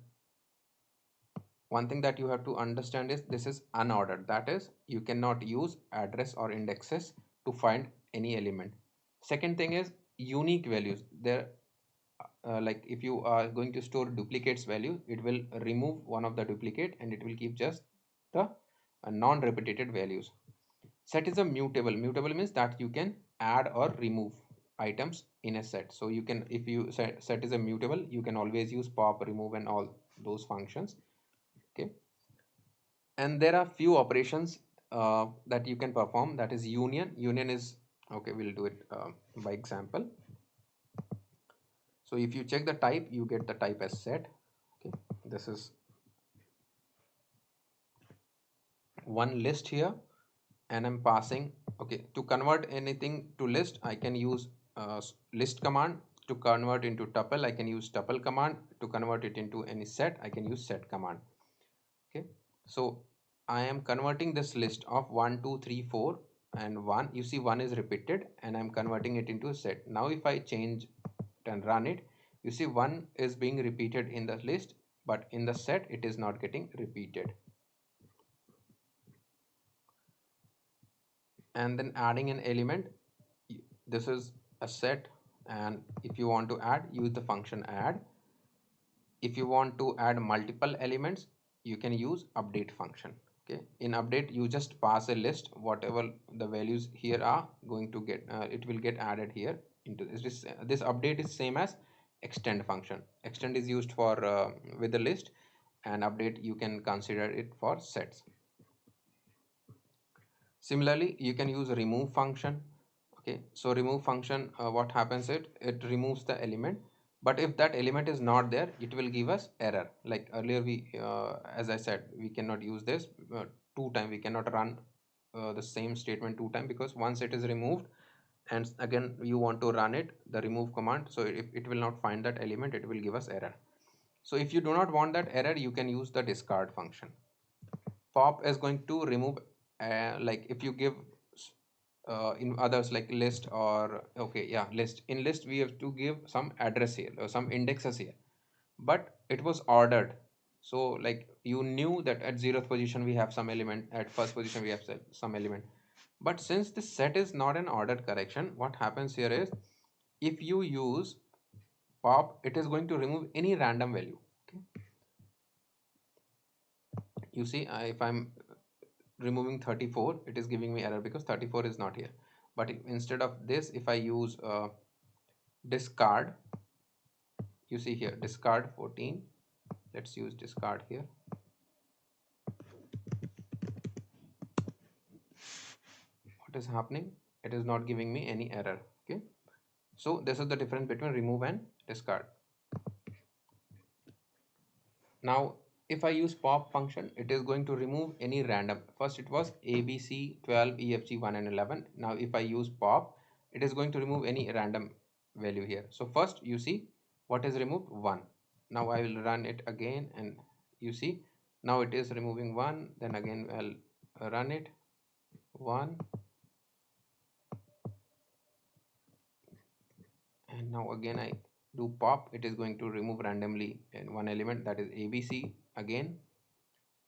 one thing that you have to understand is this is unordered. That is, you cannot use address or indexes to find any element. Second thing is unique values. There, like if you are going to store duplicates value, it will remove one of the duplicate and it will keep just the non-repeated values. Set is a mutable. Mutable means that you can add or remove items in a set. So you can, if you set is a mutable, you can always use pop, remove, and all those functions. Okay, and there are few operations that you can perform, that is union is okay. We'll do it by example. So if you check the type, you get the type as set. Okay, this is one list here, and I'm passing. Okay, to convert anything to list, I can use list command. To convert into tuple, I can use tuple command. To convert it into any set, I can use set command. Okay, so I am converting this list of 1 2 3 4 and 1. You see 1 is repeated, and I'm converting it into a set. Now if I change and run it, you see 1 is being repeated in the list, but in the set it is not getting repeated. And then adding an element, this is a set, and if you want to add, use the function add. If you want to add multiple elements, you can use update function. Okay, in update you just pass a list, whatever the values here are going to get, it will get added here into this update is same as extend function. Extend is used for with the list, and update you can consider it for sets. Similarly, you can use remove function. Okay, so remove function, what happens, it removes the element, but if that element is not there, it will give us error. Like earlier we as I said, we cannot use this two time. We cannot run the same statement two time, because once it is removed and again you want to run it, the remove command, so if it will not find that element, it will give us error. So if you do not want that error, you can use the discard function. Pop is going to remove like if you give in others like list or okay, yeah, list. In list we have to give some address here or some indexes here, but it was ordered. So like you knew that at 0th position we have some element, at first position we have some element, but since this set is not an ordered correction, what happens here is if you use pop, it is going to remove any random value. Okay, you see if I'm removing 34, it is giving me error because 34 is not here. But instead of this, if I use discard, you see here discard 14, let's use discard here. What is happening? It is not giving me any error. Okay, so this is the difference between remove and discard. Now if I use pop function, it is going to remove any random. First it was ABC 12 EFG 1 and 11. Now if I use pop, it is going to remove any random value here. So first you see what is removed, 1. Now I will run it again, and you see now it is removing 1. Then again I'll run it, 1, and now again I do pop, it is going to remove randomly in one element, that is ABC. Again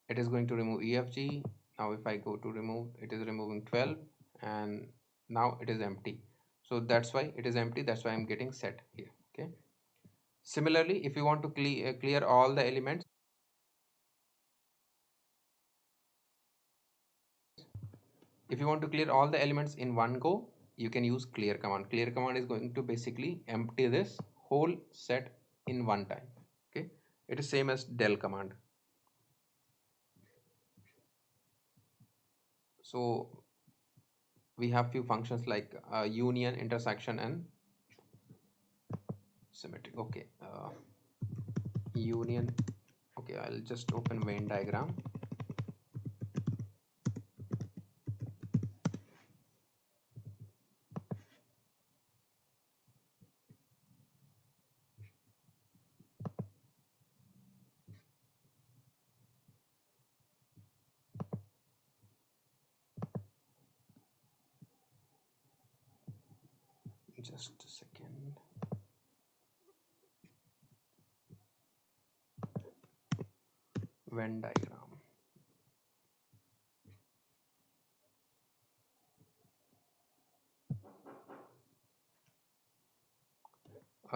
it is going to remove EFG. Now if I go to remove, it is removing 12, and now it is empty. So that's why it is empty, that's why I'm getting set here. Okay, similarly if you want to clear all the elements, if you want to clear all the elements in one go, you can use clear command. Clear command is going to basically empty this whole set in one time. Okay, it is same as del command. So we have few functions like union, intersection, and symmetric. Okay, union. Okay, I'll just open Venn diagram. Just a second. Venn diagram.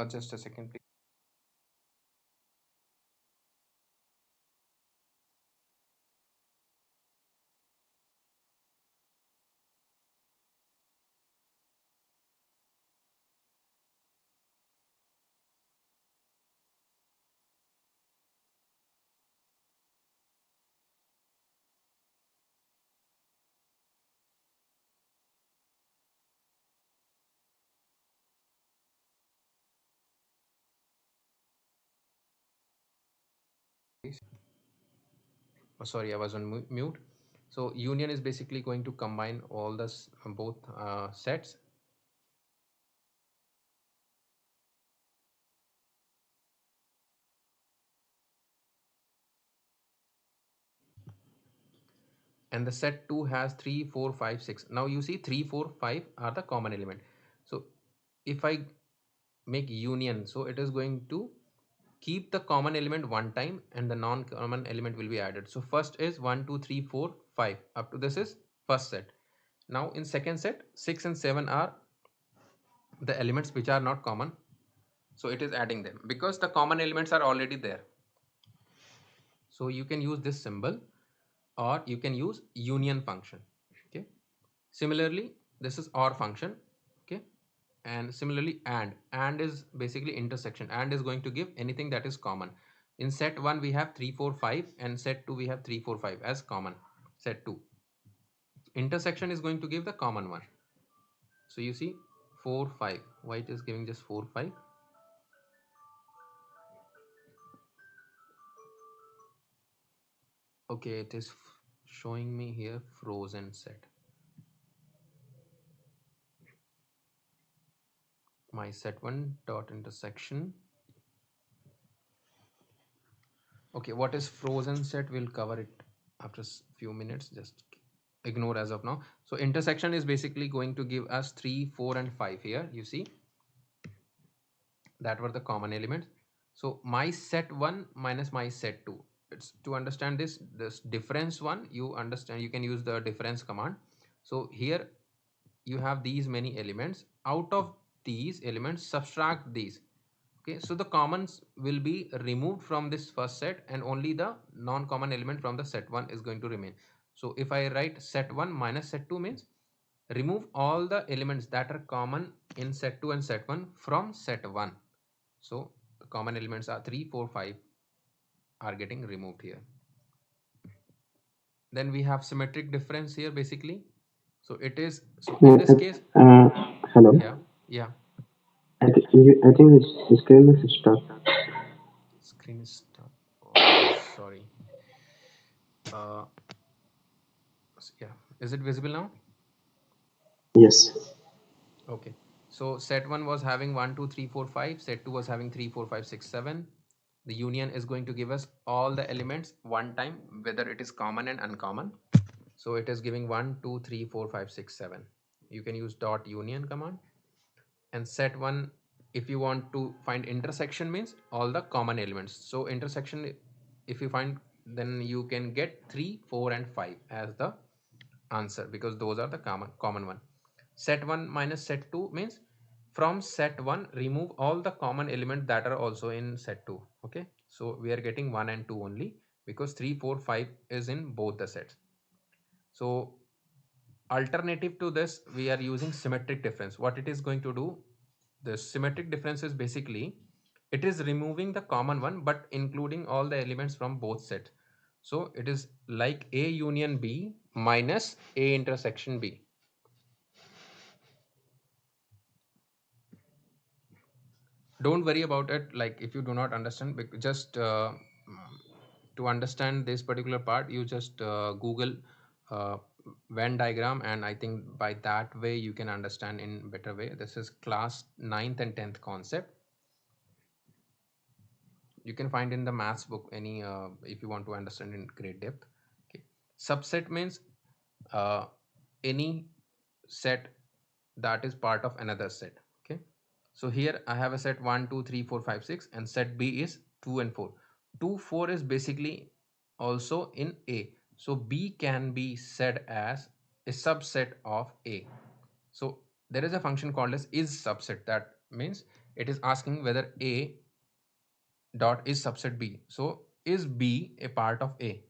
Just a second, please. Oh, sorry, I was on mute. So union is basically going to combine all the both sets, and the set 2 has 3, 4, 5, 6. Now you see 3, 4, 5 are the common element. So if I make union, so it is going to keep the common element one time and the non-common element will be added. So first is 1, 2, 3, 4, 5. Up to this is first set. Now in second set, 6 and 7 are the elements which are not common. So it is adding them because the common elements are already there. So you can use this symbol or you can use union function. Okay. Similarly, this is OR function. Okay. And similarly, and is basically intersection. And is going to give anything that is common. In set 1 we have 3, 4, 5, and set 2 we have 3, 4, 5 as common. Set 2. Intersection is going to give the common one. So you see 4, 5. Why it is giving just 4, 5? Okay, it is showing me here frozen set. My set1 dot intersection. Okay, what is frozen set? We'll cover it after few minutes. Just ignore as of now. So intersection is basically going to give us 3, 4, and 5 here. You see, that were the common elements. So my set 1 minus my set 2. It's to understand this difference one. You understand. You can use the difference command. So here you have these many elements. Out of these elements, subtract these. Okay, so the commons will be removed from this first set and only the non-common element from the set 1 is going to remain. So if I write set 1 minus set 2 means remove all the elements that are common in set 2 and set 1 from set 1. So the common elements are 3, 4, 5 are getting removed here. Then we have symmetric difference here basically. So it is, so in this case, Hello. yeah, yeah, I think his screen is stuck. screen is stuck. Okay, sorry. Uh, yeah, is it visible now? Yes. Okay. So set 1 was having 1, 2, 3, 4, 5. Set 2 was having 3, 4, 5, 6, 7. The union is going to give us all the elements one time, whether it is common and uncommon. So it is giving 1, 2, 3, 4, 5, 6, 7. You can use dot union command. And set 1, if you want to find intersection, means all the common elements. So intersection, if you find, then you can get 3, 4, and 5 as the answer because those are the common one. Set 1 minus set 2 means from set 1 remove all the common element that are also in set 2. Okay, so we are getting 1 and 2 only because 3, 4, 5 is in both the sets. So alternative to this, we are using symmetric difference. What it is going to do, the symmetric difference is basically it is removing the common one but including all the elements from both sets. So it is like A union B minus A intersection B. Don't worry about it, like if you do not understand, just to understand this particular part you just google uh, Venn diagram, and I think by that way you can understand in better way. This is class 9th and 10th concept. You can find in the maths book any if you want to understand in great depth. Okay. Subset means uh, any set that is part of another set. Okay, so here I have a set 1, 2, 3, 4, 5, 6, and set B is 2 and 4. 2, 4 is basically also in A, so B can be said as a subset of A. So there is a function called as is subset. That means it is asking whether A dot is subset B. So is B a part of A?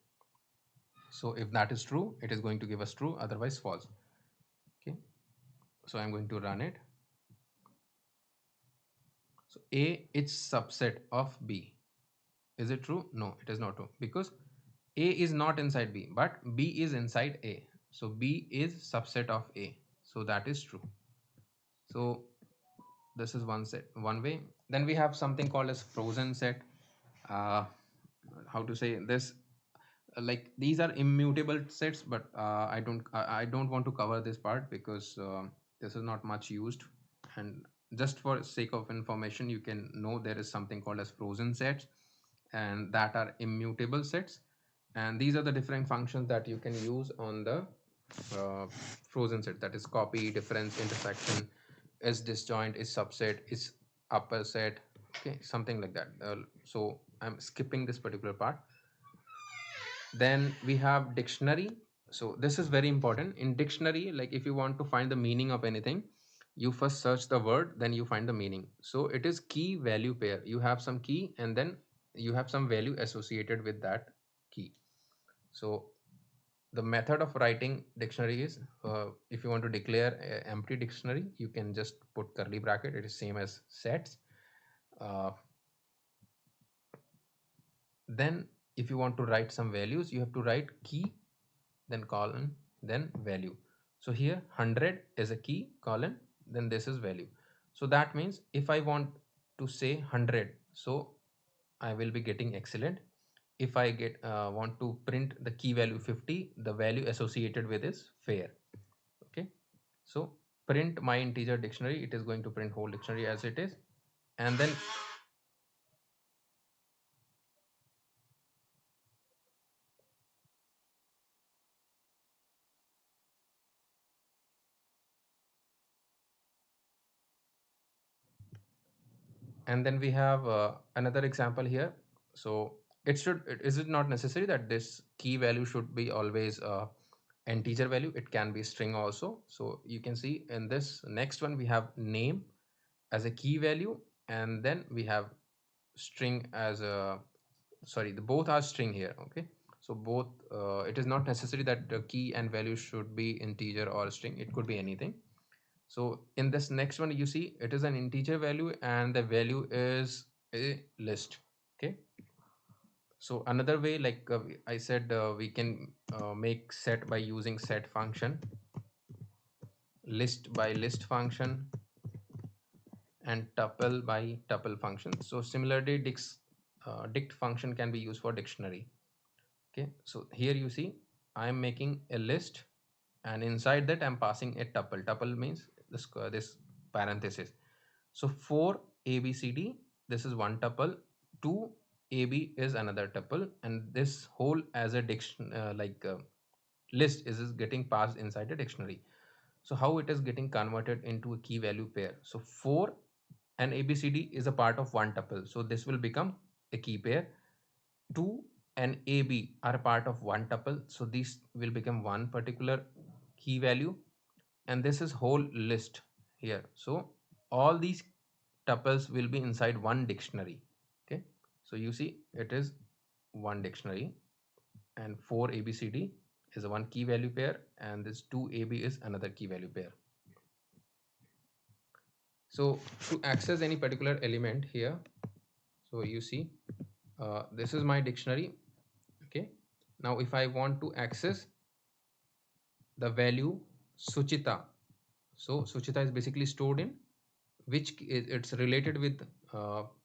So if that is true, it is going to give us true, otherwise false. Okay, so I'm going to run it. So A is subset of B. Is it true? No, it is not true because A is not inside B, but B is inside A. So B is subset of A. So that is true. So this is one set, one way. Then we have something called as frozen set. Uh, how to say this? Like these are immutable sets, but I don't want to cover this part because this is not much used. And just for sake of information, you can know there is something called as frozen sets, and that are immutable sets. And these are the different functions that you can use on the uh, frozen set, that is copy, difference, intersection, is disjoint, is subset, is upper set, okay, something like that. So I'm skipping this particular part. Then we have dictionary. So this is very important in dictionary. Like if you want to find the meaning of anything, you first search the word, then you find the meaning. So it is key value pair. You have some key and then you have some value associated with that key. So the method of writing dictionary is, if you want to declare a empty dictionary, you can just put curly bracket. It is same as sets. uh, then if you want to write some values, you have to write key, then colon, then value. So here 100 is a key, colon, then this is value. So that means if I want to say 100, so I will be getting excellent. If I get want to print the key value 50, the value associated with is fair. Okay, so print my integer dictionary, it is going to print whole dictionary as it is. And then we have another example here. So is it not necessary that this key value should be always integer value? It can be string also. So you can see in this next one we have name as a key value, and then we have string as a, sorry, the both are string here. Okay, so both, it is not necessary that the key and value should be integer or string, it could be anything. So in this next one, you see it is an integer value and the value is a list. Okay. So another way, like I said, we can make set by using set function, list by list function, and tuple by tuple function. So similarly, dict function can be used for dictionary. Okay, so here you see I am making a list, and inside that I'm passing a tuple. Tuple means this parenthesis. So for ABCD, this is one tuple. 2 AB is another tuple, and this whole as a list is getting passed inside a dictionary. So how it is getting converted into a key value pair? So 4 and ABCD is a part of one tuple, so this will become a key pair. 2 and AB are a part of one tuple, so these will become one particular key value, and this is whole list here. So all these tuples will be inside one dictionary. Okay, so you see it is one dictionary, and 4 ABCD is a one key value pair, and this 2 AB is another key value pair. So to access any particular element here, so you see this is my dictionary. Okay, now if I want to access the value Suchita, so Suchita is basically stored in which it's related with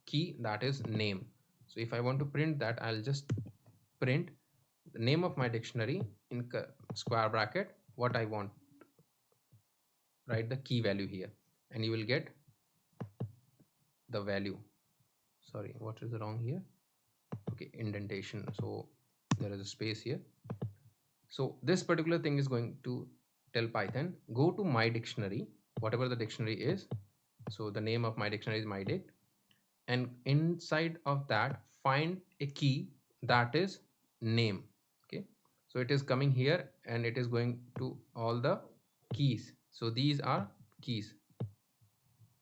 key, that is name. So if I want to print that, I'll just print the name of my dictionary in square bracket, what I want, write the key value here, and you will get the value. Sorry, what is wrong here? Okay, indentation, so there is a space here. So this particular thing is going to tell Python, go to my dictionary, whatever the dictionary is. So the name of my dictionary is mydict, and inside of that find a key that is name. Okay, so it is coming here and it is going to all the keys. So these are keys,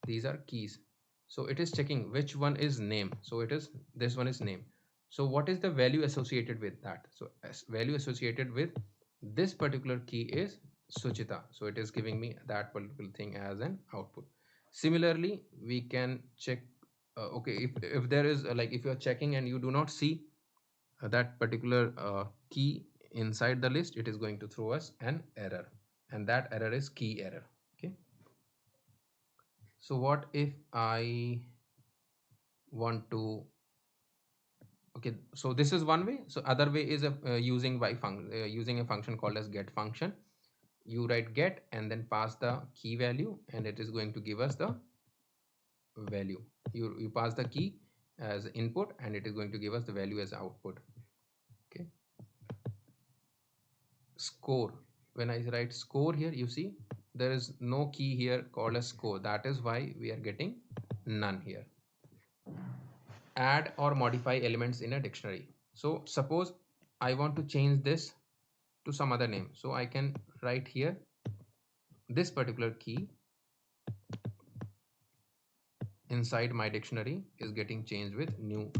these are keys. So it is checking which one is name, so it is this one is name. So what is the value associated with that? So as value associated with this particular key is Suchita, so it is giving me that particular thing as an output. Similarly, we can check, okay, if there is like if you are checking and you do not see that particular key inside the list, it is going to throw us an error, and that error is key error. Okay, so what if I want to Okay, so this is one way. So other way is using a function called as get function. You write get and then pass the key value, and it is going to give us the value. You pass the key as input, and it is going to give us the value as output. Okay, score. When I write score here, you see there is no key here called as score. That is why we are getting none here. Add or modify elements in a dictionary. So suppose I want to change this to some other name, so I can write here this particular key inside my dictionary is getting changed with new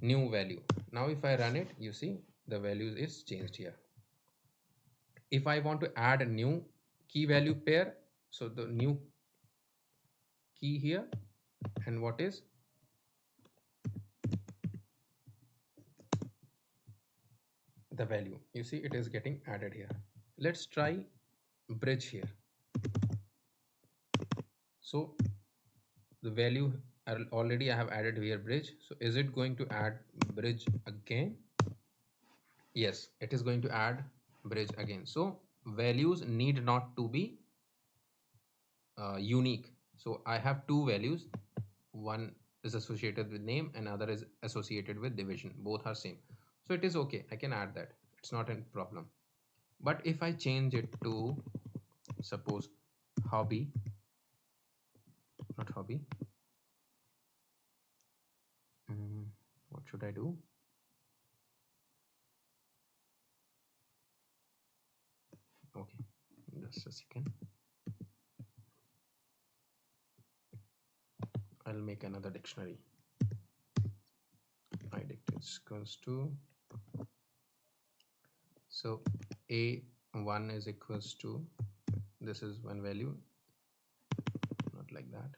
value. Now if I run it, you see the value is changed here. If I want to add a new key value pair, so the new key here, and what is the value, you see it is getting added here. Let's try bridge here. So the value already I have added here bridge. So is it going to add bridge again? Yes, it is going to add bridge again. So values need not to be unique. So I have two values. One is associated with name and other is associated with division. Both are same. So it is okay. I can add that. It's not a problem. But if I change it to suppose hobby, not hobby. What should I do? Okay, just a second. I'll make another dictionary. I dictate equals to, so a1 is equals to, this is one value, not like that,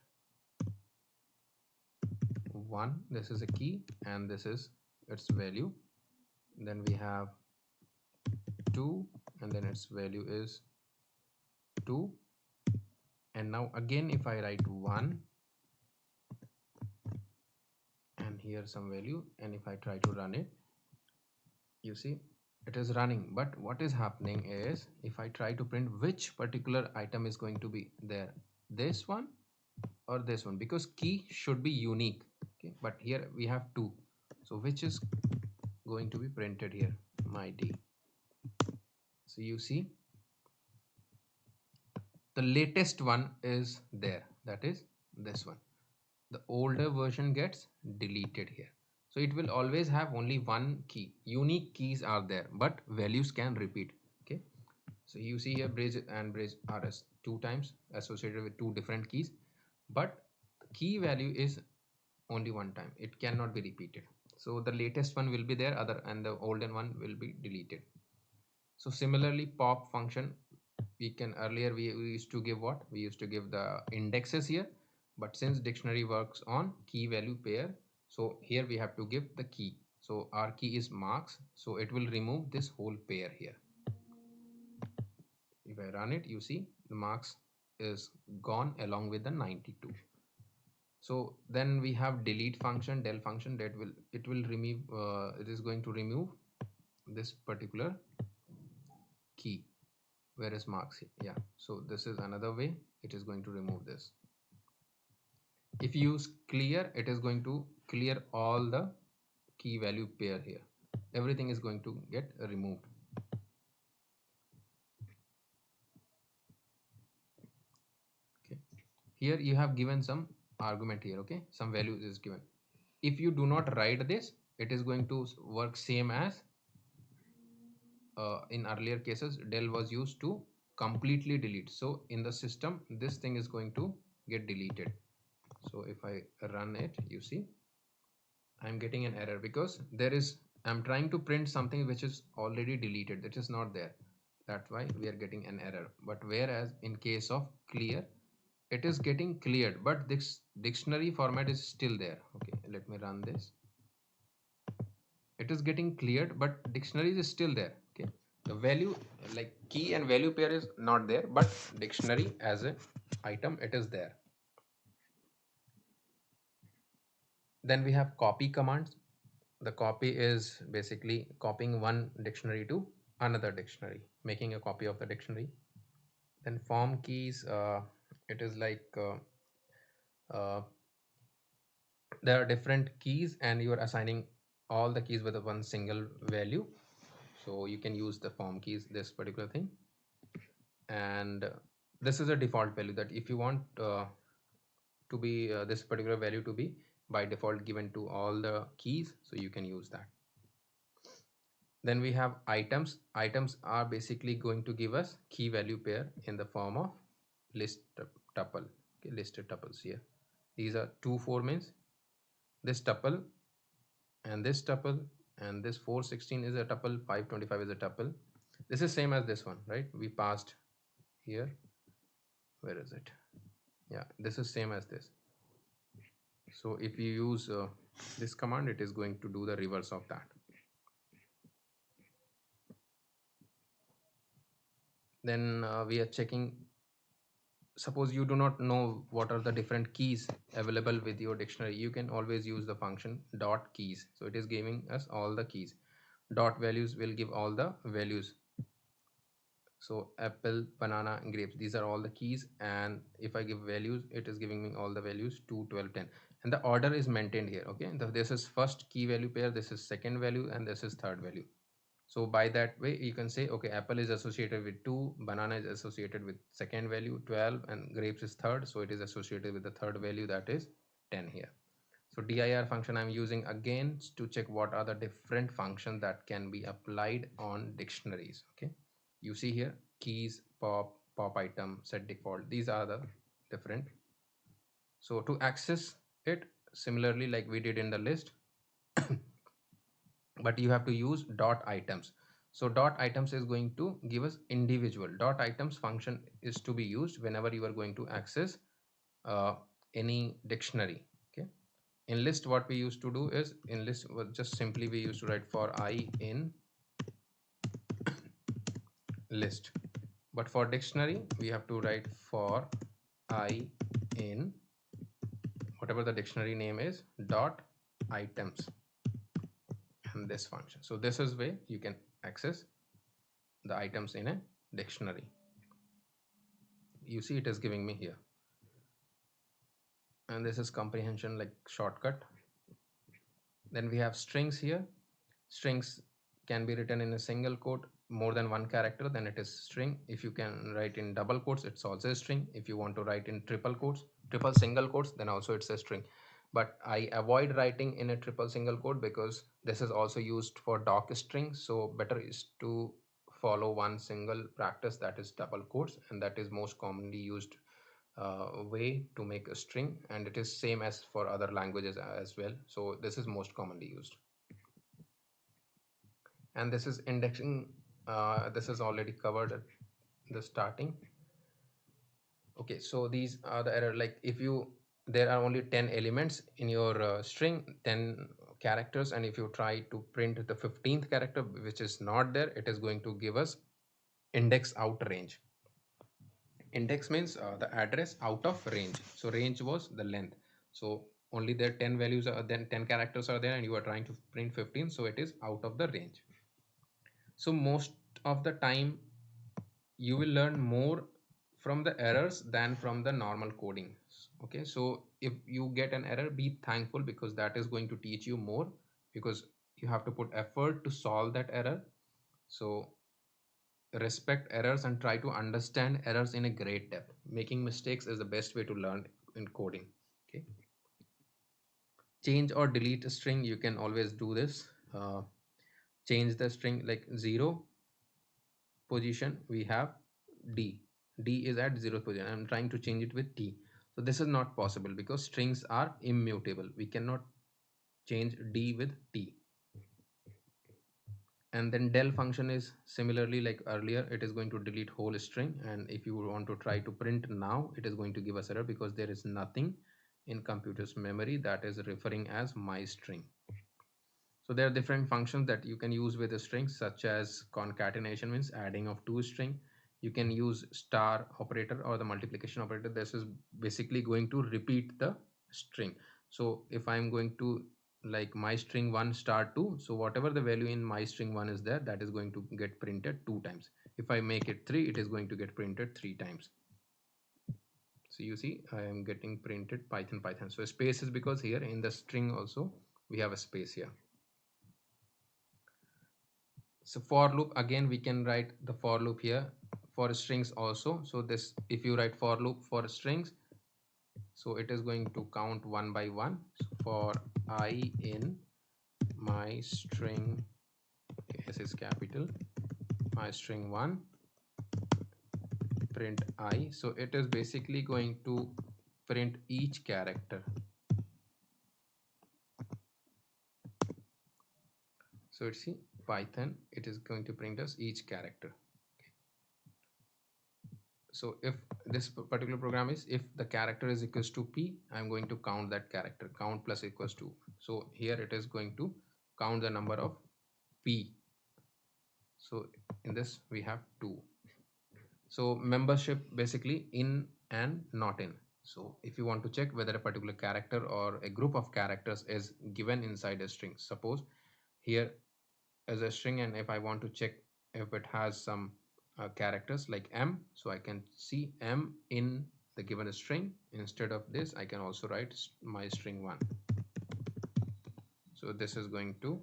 1, this is a key and this is its value. Then we have 2 and then its value is 2. And now again if I write 1 and here some value, and if I try to run it, you see it is running. But what is happening is if I try to print which particular item is going to be there, this one or this one, because key should be unique. Okay, but here we have two, so which is going to be printed here? My D. So you see the latest one is there, that is this one. The older version gets deleted here. So it will always have only one key. Unique keys are there, but values can repeat. Okay, so you see here bridge and bridge are as two times associated with two different keys, but the key value is only one time. It cannot be repeated. So the latest one will be there, other and the older one will be deleted. So similarly, pop function, we can earlier we used to give what? We used to give the indexes here, but since dictionary works on key value pair, so here we have to give the key. So our key is marks, so it will remove this whole pair here. If I run it, you see the marks is gone along with the 92. So then we have delete function, del function, that will remove it is going to remove this particular key. Where is marks here? Yeah, so this is another way it is going to remove this. If you use clear, it is going to clear all the key value pair here. Everything is going to get removed. Okay, here you have given some argument here. Okay, some value is given. If you do not write this, it is going to work same as in earlier cases del was used to completely delete. So in the system this thing is going to get deleted. So if I run it, you see I'm getting an error because I'm trying to print something which is already deleted, that is not there. That's why we are getting an error. But whereas in case of clear, it is getting cleared, but this dictionary format is still there. Okay, let me run this. It is getting cleared, but dictionary is still there. Okay, the value like key and value pair is not there, but dictionary as an item it is there. Then we have copy commands. The copy is basically copying one dictionary to another dictionary, making a copy of the dictionary. Then form keys, it is like uh, there are different keys and you are assigning all the keys with a one single value. So you can use the form keys, this particular thing. And this is a default value that if you want to be this particular value to be by default given to all the keys, so you can use that. Then we have items. Items are basically going to give us key value pair in the form of list tuple. Okay, listed tuples here. These are 2 4 means this tuple and this tuple, and this 416 is a tuple, 525 is a tuple. This is same as this one, right? We passed here. Where is it? Yeah, this is same as this. So if you use this command, it is going to do the reverse of that. Then we are checking, suppose you do not know what are the different keys available with your dictionary, you can always use the function dot keys. So it is giving us all the keys. Dot values will give all the values. So apple, banana, grapes, these are all the keys, and if I give values, it is giving me all the values 2 12 10, and the order is maintained here. Okay, this is first key value pair, this is second value, and this is third value. So by that way you can say, okay, apple is associated with 2, banana is associated with second value 12, and grapes is third, so it is associated with the third value, that is 10 here. So dir function I'm using again to check what are the different functions that can be applied on dictionaries. Okay, you see here keys, pop item, set default, these are the different. So to access it similarly like we did in the list, but you have to use dot items. So dot items is going to give us individual. Dot items function is to be used whenever you are going to access uh, any dictionary. Okay, in list what we used to do is, in list was just simply we used to write for I in list, but for dictionary we have to write for I in whatever the dictionary name is dot items, and this function. So this is way you can access the items in a dictionary. You see it is giving me here, and this is comprehension like shortcut. Then we have strings here. Strings can be written in a single quote, more than one character, then it is string. If you can write in double quotes, it's also a string. If you want to write in triple quotes, triple single quotes, then also it's a string. But I avoid writing in a triple single quote because this is also used for doc strings. So better is to follow one single practice, that is double quotes, and that is most commonly used way to make a string, and it is same as for other languages as well. So this is most commonly used. And this is indexing. This is already covered at the starting. Okay, so these are the error, like if you, there are only 10 elements in your string, 10 characters, and if you try to print the 15th character which is not there, it is going to give us index out range. Index means the address out of range. So range was the length. So only there 10 values are, then 10 characters are there, and you are trying to print 15, so it is out of the range. So most of the time you will learn more from the errors than from the normal coding. Okay, so if you get an error, be thankful, because that is going to teach you more, because you have to put effort to solve that error. So respect errors and try to understand errors in a great depth. Making mistakes is the best way to learn in coding. Okay, change or delete a string, you can always do this. Change the string, like 0 position we have d. D is at 0th position, I'm trying to change it with t. So this is not possible because strings are immutable, we cannot change d with t. And then del function is similarly like earlier, it is going to delete whole string, and if you want to try to print now, it is going to give us error because there is nothing in computer's memory that is referring as my string. So there are different functions that you can use with a string, such as concatenation, means adding of two string. You can use star operator or the multiplication operator. This is basically going to repeat the string. So if I'm going to like my string 1 star 2, so whatever the value in my string 1 is there, that is going to get printed 2 times. If I make it 3, it is going to get printed 3 times. So you see I am getting printed Python. So space is because here in the string also we have a space here. So for loop, again we can write the for loop here for strings also. So this, if you write for loop for strings, so it is going to count one by one. So for I in my string, okay, S is capital, my string 1, print I. So it is basically going to print each character. So it's see Python, it is going to print us each character. So if this particular program is, if the character is equals to p, I'm going to count that character, count plus equals to. So here it is going to count the number of p. So in this we have 2. So membership basically in and not in. So if you want to check whether a particular character or a group of characters is given inside a string, suppose here as a string, and if I want to check if it has some characters like m, so I can see m in the given string. Instead of this, I can also write my string 1. So this is going to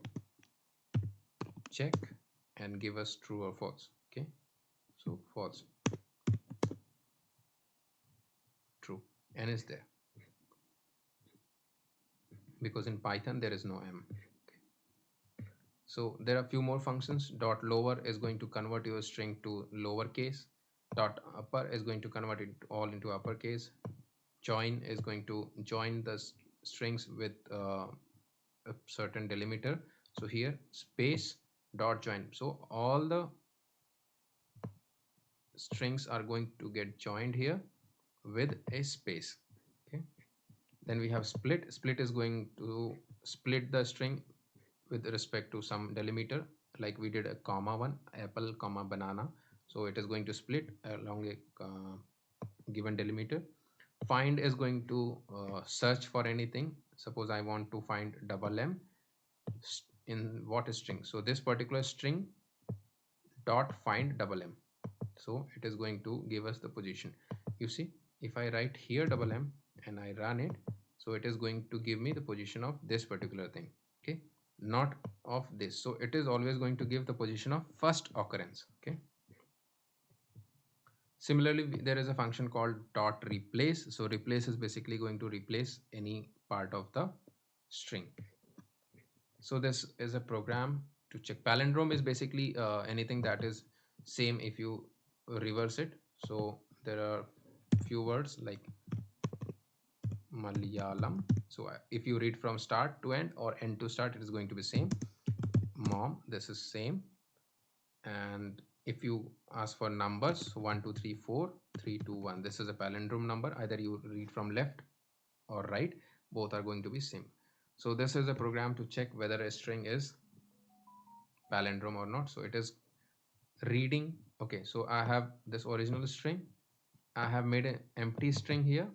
check and give us true or false. Okay, so false, true, n is there because in Python there is no m. So there are a few more functions. Dot lower is going to convert your string to lowercase. Dot upper is going to convert it all into uppercase. Join is going to join the strings with a certain delimiter. So here space dot join. So all the strings are going to get joined here with a space. Okay. Then we have split. Split is going to split the string with respect to some delimiter, like we did a comma one, apple comma banana. So it is going to split along a given delimiter. Find is going to search for anything. Suppose I want to find double m in what string. So this particular string dot find double m. So it is going to give us the position. You see, if I write here double m and I run it, so it is going to give me the position of this particular thing. Okay, not of this. So it is always going to give the position of first occurrence. Okay, similarly there is a function called dot replace. So replace is basically going to replace any part of the string. So this is a program to check. Palindrome is basically anything that is same if you reverse it. So there are few words like Malayalam. So if you read from start to end or end to start, it is going to be same. Mom, this is same. And if you ask for numbers 1 2 3 4 3 2 1, this is a palindrome number. Either you read from left or right, both are going to be same. So this is a program to check whether a string is palindrome or not. So it is reading. Okay, so I have this original string, I have made an empty string here,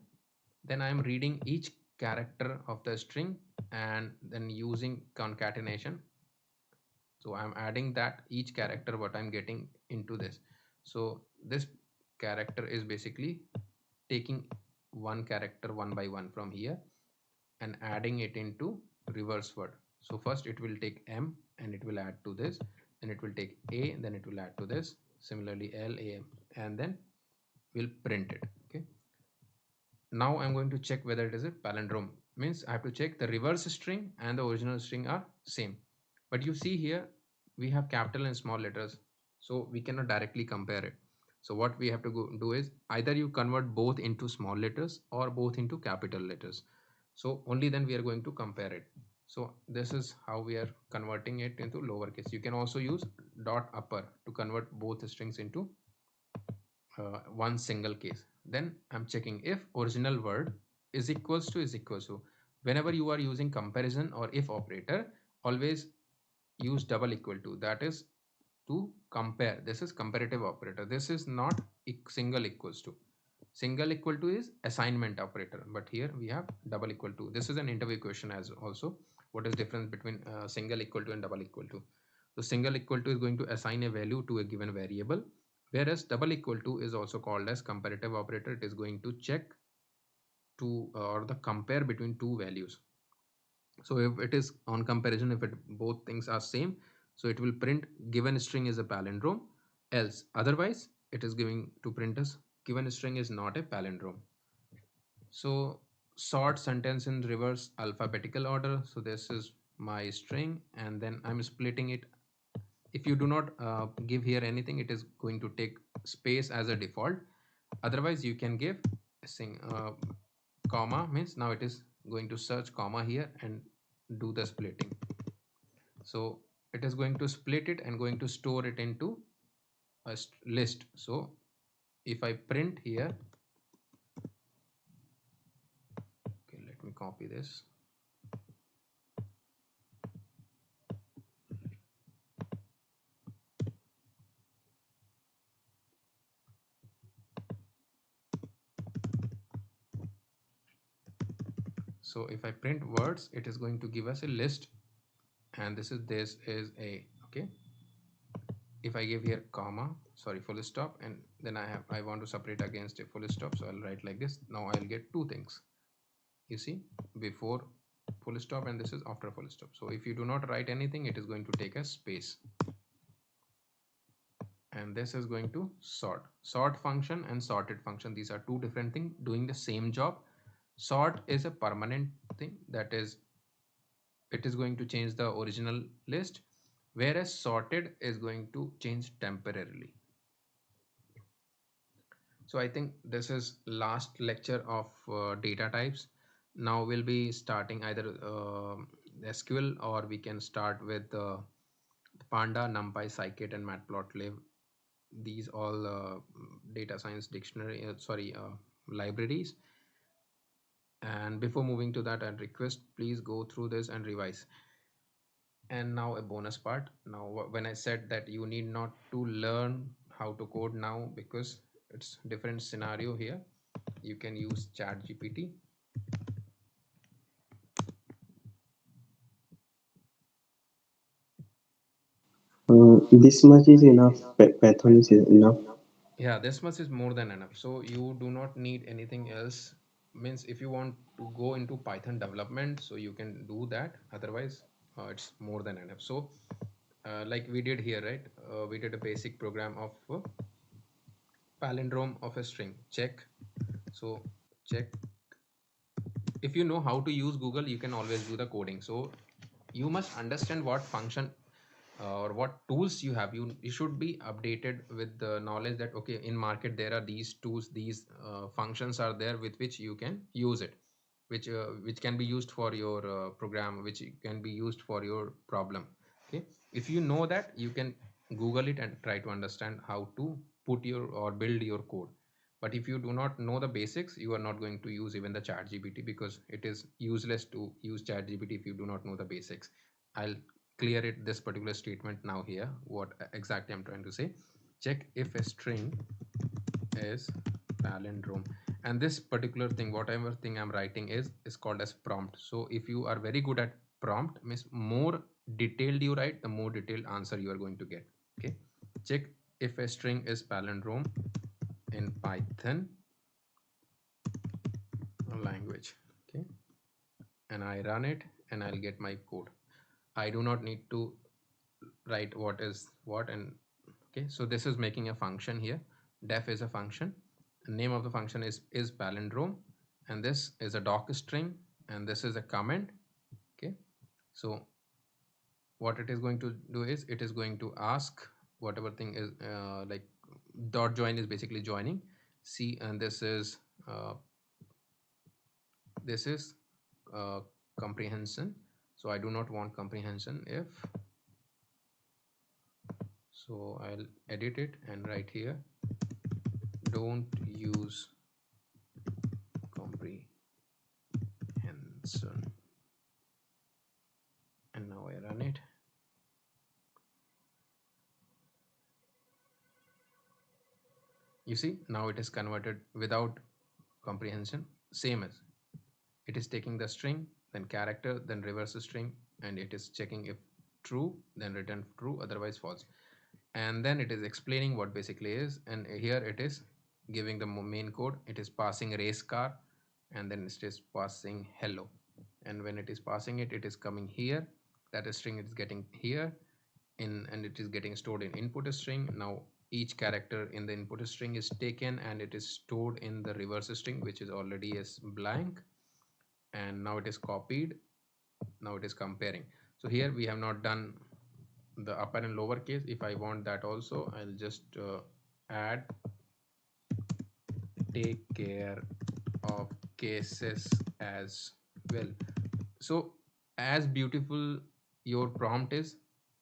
then I am reading each character of the string and then using concatenation. So I'm adding that each character what I'm getting into this. So this character is basically taking one character one by one from here and adding it into reverse word. So first it will take m and it will add to this, then it will take a, then it will add to this, similarly l, a, m, and then we'll print it. Okay, now I'm going to check whether it is a palindrome. Means I have to check the reverse string and the original string are same. But you see here we have capital and small letters, so we cannot directly compare it. So what we have to do is either you convert both into small letters or both into capital letters. So only then we are going to compare it. So this is how we are converting it into lowercase. You can also use dot upper to convert both strings into one single case. Then I'm checking if original word is equals to is equals to. Whenever you are using comparison or if operator, always use double equal to. That is to compare. This is comparative operator. This is not single equals to. Single equal to is assignment operator, but here we have double equal to. This is an interview question as also. What is difference between single equal to and double equal to? So single equal to is going to assign a value to a given variable, whereas double equal to is also called as comparative operator. It is going to check to or the compare between two values. So if it is on comparison, if it both things are same, so it will print given string is a palindrome, else otherwise it is giving to print us given string is not a palindrome. So sort sentence in reverse alphabetical order. So this is my string and then I'm splitting it. If you do not give here anything, it is going to take space as a default. Otherwise you can give a comma, means now it is going to search comma here and do the splitting. So it is going to split it and going to store it into a list. So if I print here, okay, let me copy this. So if I print words, it is going to give us a list, and this is a, okay. If I give here comma, sorry, full stop, and then I want to separate against a full stop, so I'll write like this. Now I'll get two things. You see, before full stop and this is after full stop. So if you do not write anything, it is going to take a space. And this is going to sort function and sorted function. These are two different things doing the same job. Sort is a permanent thing, that is it is going to change the original list, whereas sorted is going to change temporarily. So I think this is last lecture of data types. Now we'll be starting either SQL, or we can start with Panda, NumPy, Scikit, and Matplotlib. These all data science dictionary, libraries. And before moving to that, I'd request please go through this and revise. And now a bonus part. Now when I said that you need not to learn how to code now, because it's different scenario here, you can use chat gpt. This much is enough. Python is enough. Yeah, this much is more than enough, so you do not need anything else. Means if you want to go into Python development, so you can do that. Otherwise it's more than enough. So like we did here, right? We did a basic program of palindrome of a string, check. So check, if you know how to use Google, you can always do the coding. So you must understand what function or what tools you have. You should be updated with the knowledge that okay, in market there are these tools, these functions are there with which you can use it, which can be used for your program, which can be used for your problem. Okay, if you know that, you can Google it and try to understand how to put your or build your code. But if you do not know the basics, you are not going to use even the chat gpt, because it is useless to use chat gpt if you do not know the basics. I'll clear it, this particular statement now here, what exactly I'm trying to say. Check if a string is palindrome, and this particular thing, whatever thing I'm writing is called as prompt. So if you are very good at prompt, means more detailed you write, the more detailed answer you are going to get. Okay, check if a string is palindrome in Python language. Okay, and I run it and I'll get my code. I do not need to write what is what. And okay, so this is making a function here. Def is a function, the name of the function is palindrome, and this is a doc string, and this is a comment. Okay, so what it is going to do is it is going to ask whatever thing is like dot join is basically joining. See, and uh, this is uh, comprehension. So I do not want comprehension. If so, I'll edit it and write here, don't use comprehension. And now I run it. You see, now it is converted without comprehension, same as it is taking the string, then character, then reverse string, and it is checking if true, then return true, otherwise false. And then it is explaining what basically is, and here it is giving the main code. It is passing race car, and then it is passing hello. And when it is passing it, it is coming here. That string is getting here in, and it is getting stored in input string. Now each character in the input string is taken and it is stored in the reverse string, which is already as blank, and now it is copied. Now it is comparing. So here we have not done the upper and lower case. If I want that also, I'll just add take care of cases as well. So as beautiful your prompt is,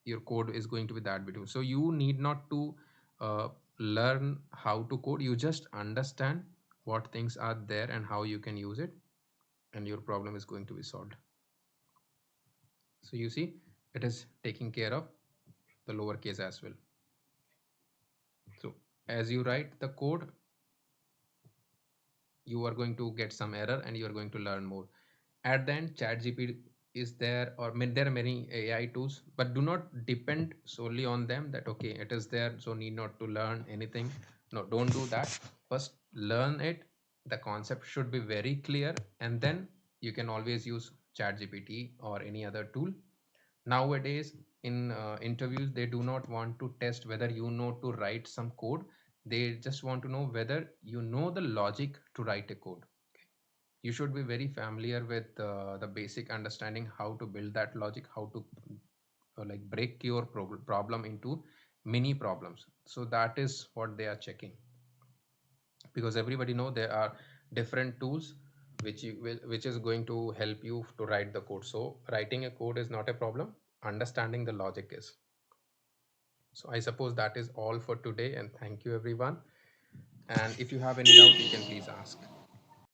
your code is going to be that beautiful. So you need not to uh, learn how to code. You just understand what things are there and how you can use it, and your problem is going to be solved. So you see, it is taking care of the lowercase as well. So as you write the code, you are going to get some error and you are going to learn more. At the end, ChatGPT is there, or there are many AI tools, but do not depend solely on them. That okay, it is there, so need not to learn anything. No, don't do that. First, learn it. The concept should be very clear, and then you can always use ChatGPT or any other tool. Nowadays in interviews, they do not want to test whether you know to write some code. They just want to know whether you know the logic to write a code. You should be very familiar with the basic understanding how to build that logic, how to like break your problem into mini problems. So that is what they are checking, because everybody know there are different tools which which is going to help you to write the code. So writing a code is not a problem, understanding the logic is. So I suppose that is all for today, and thank you everyone. And if you have any doubt, you can please ask.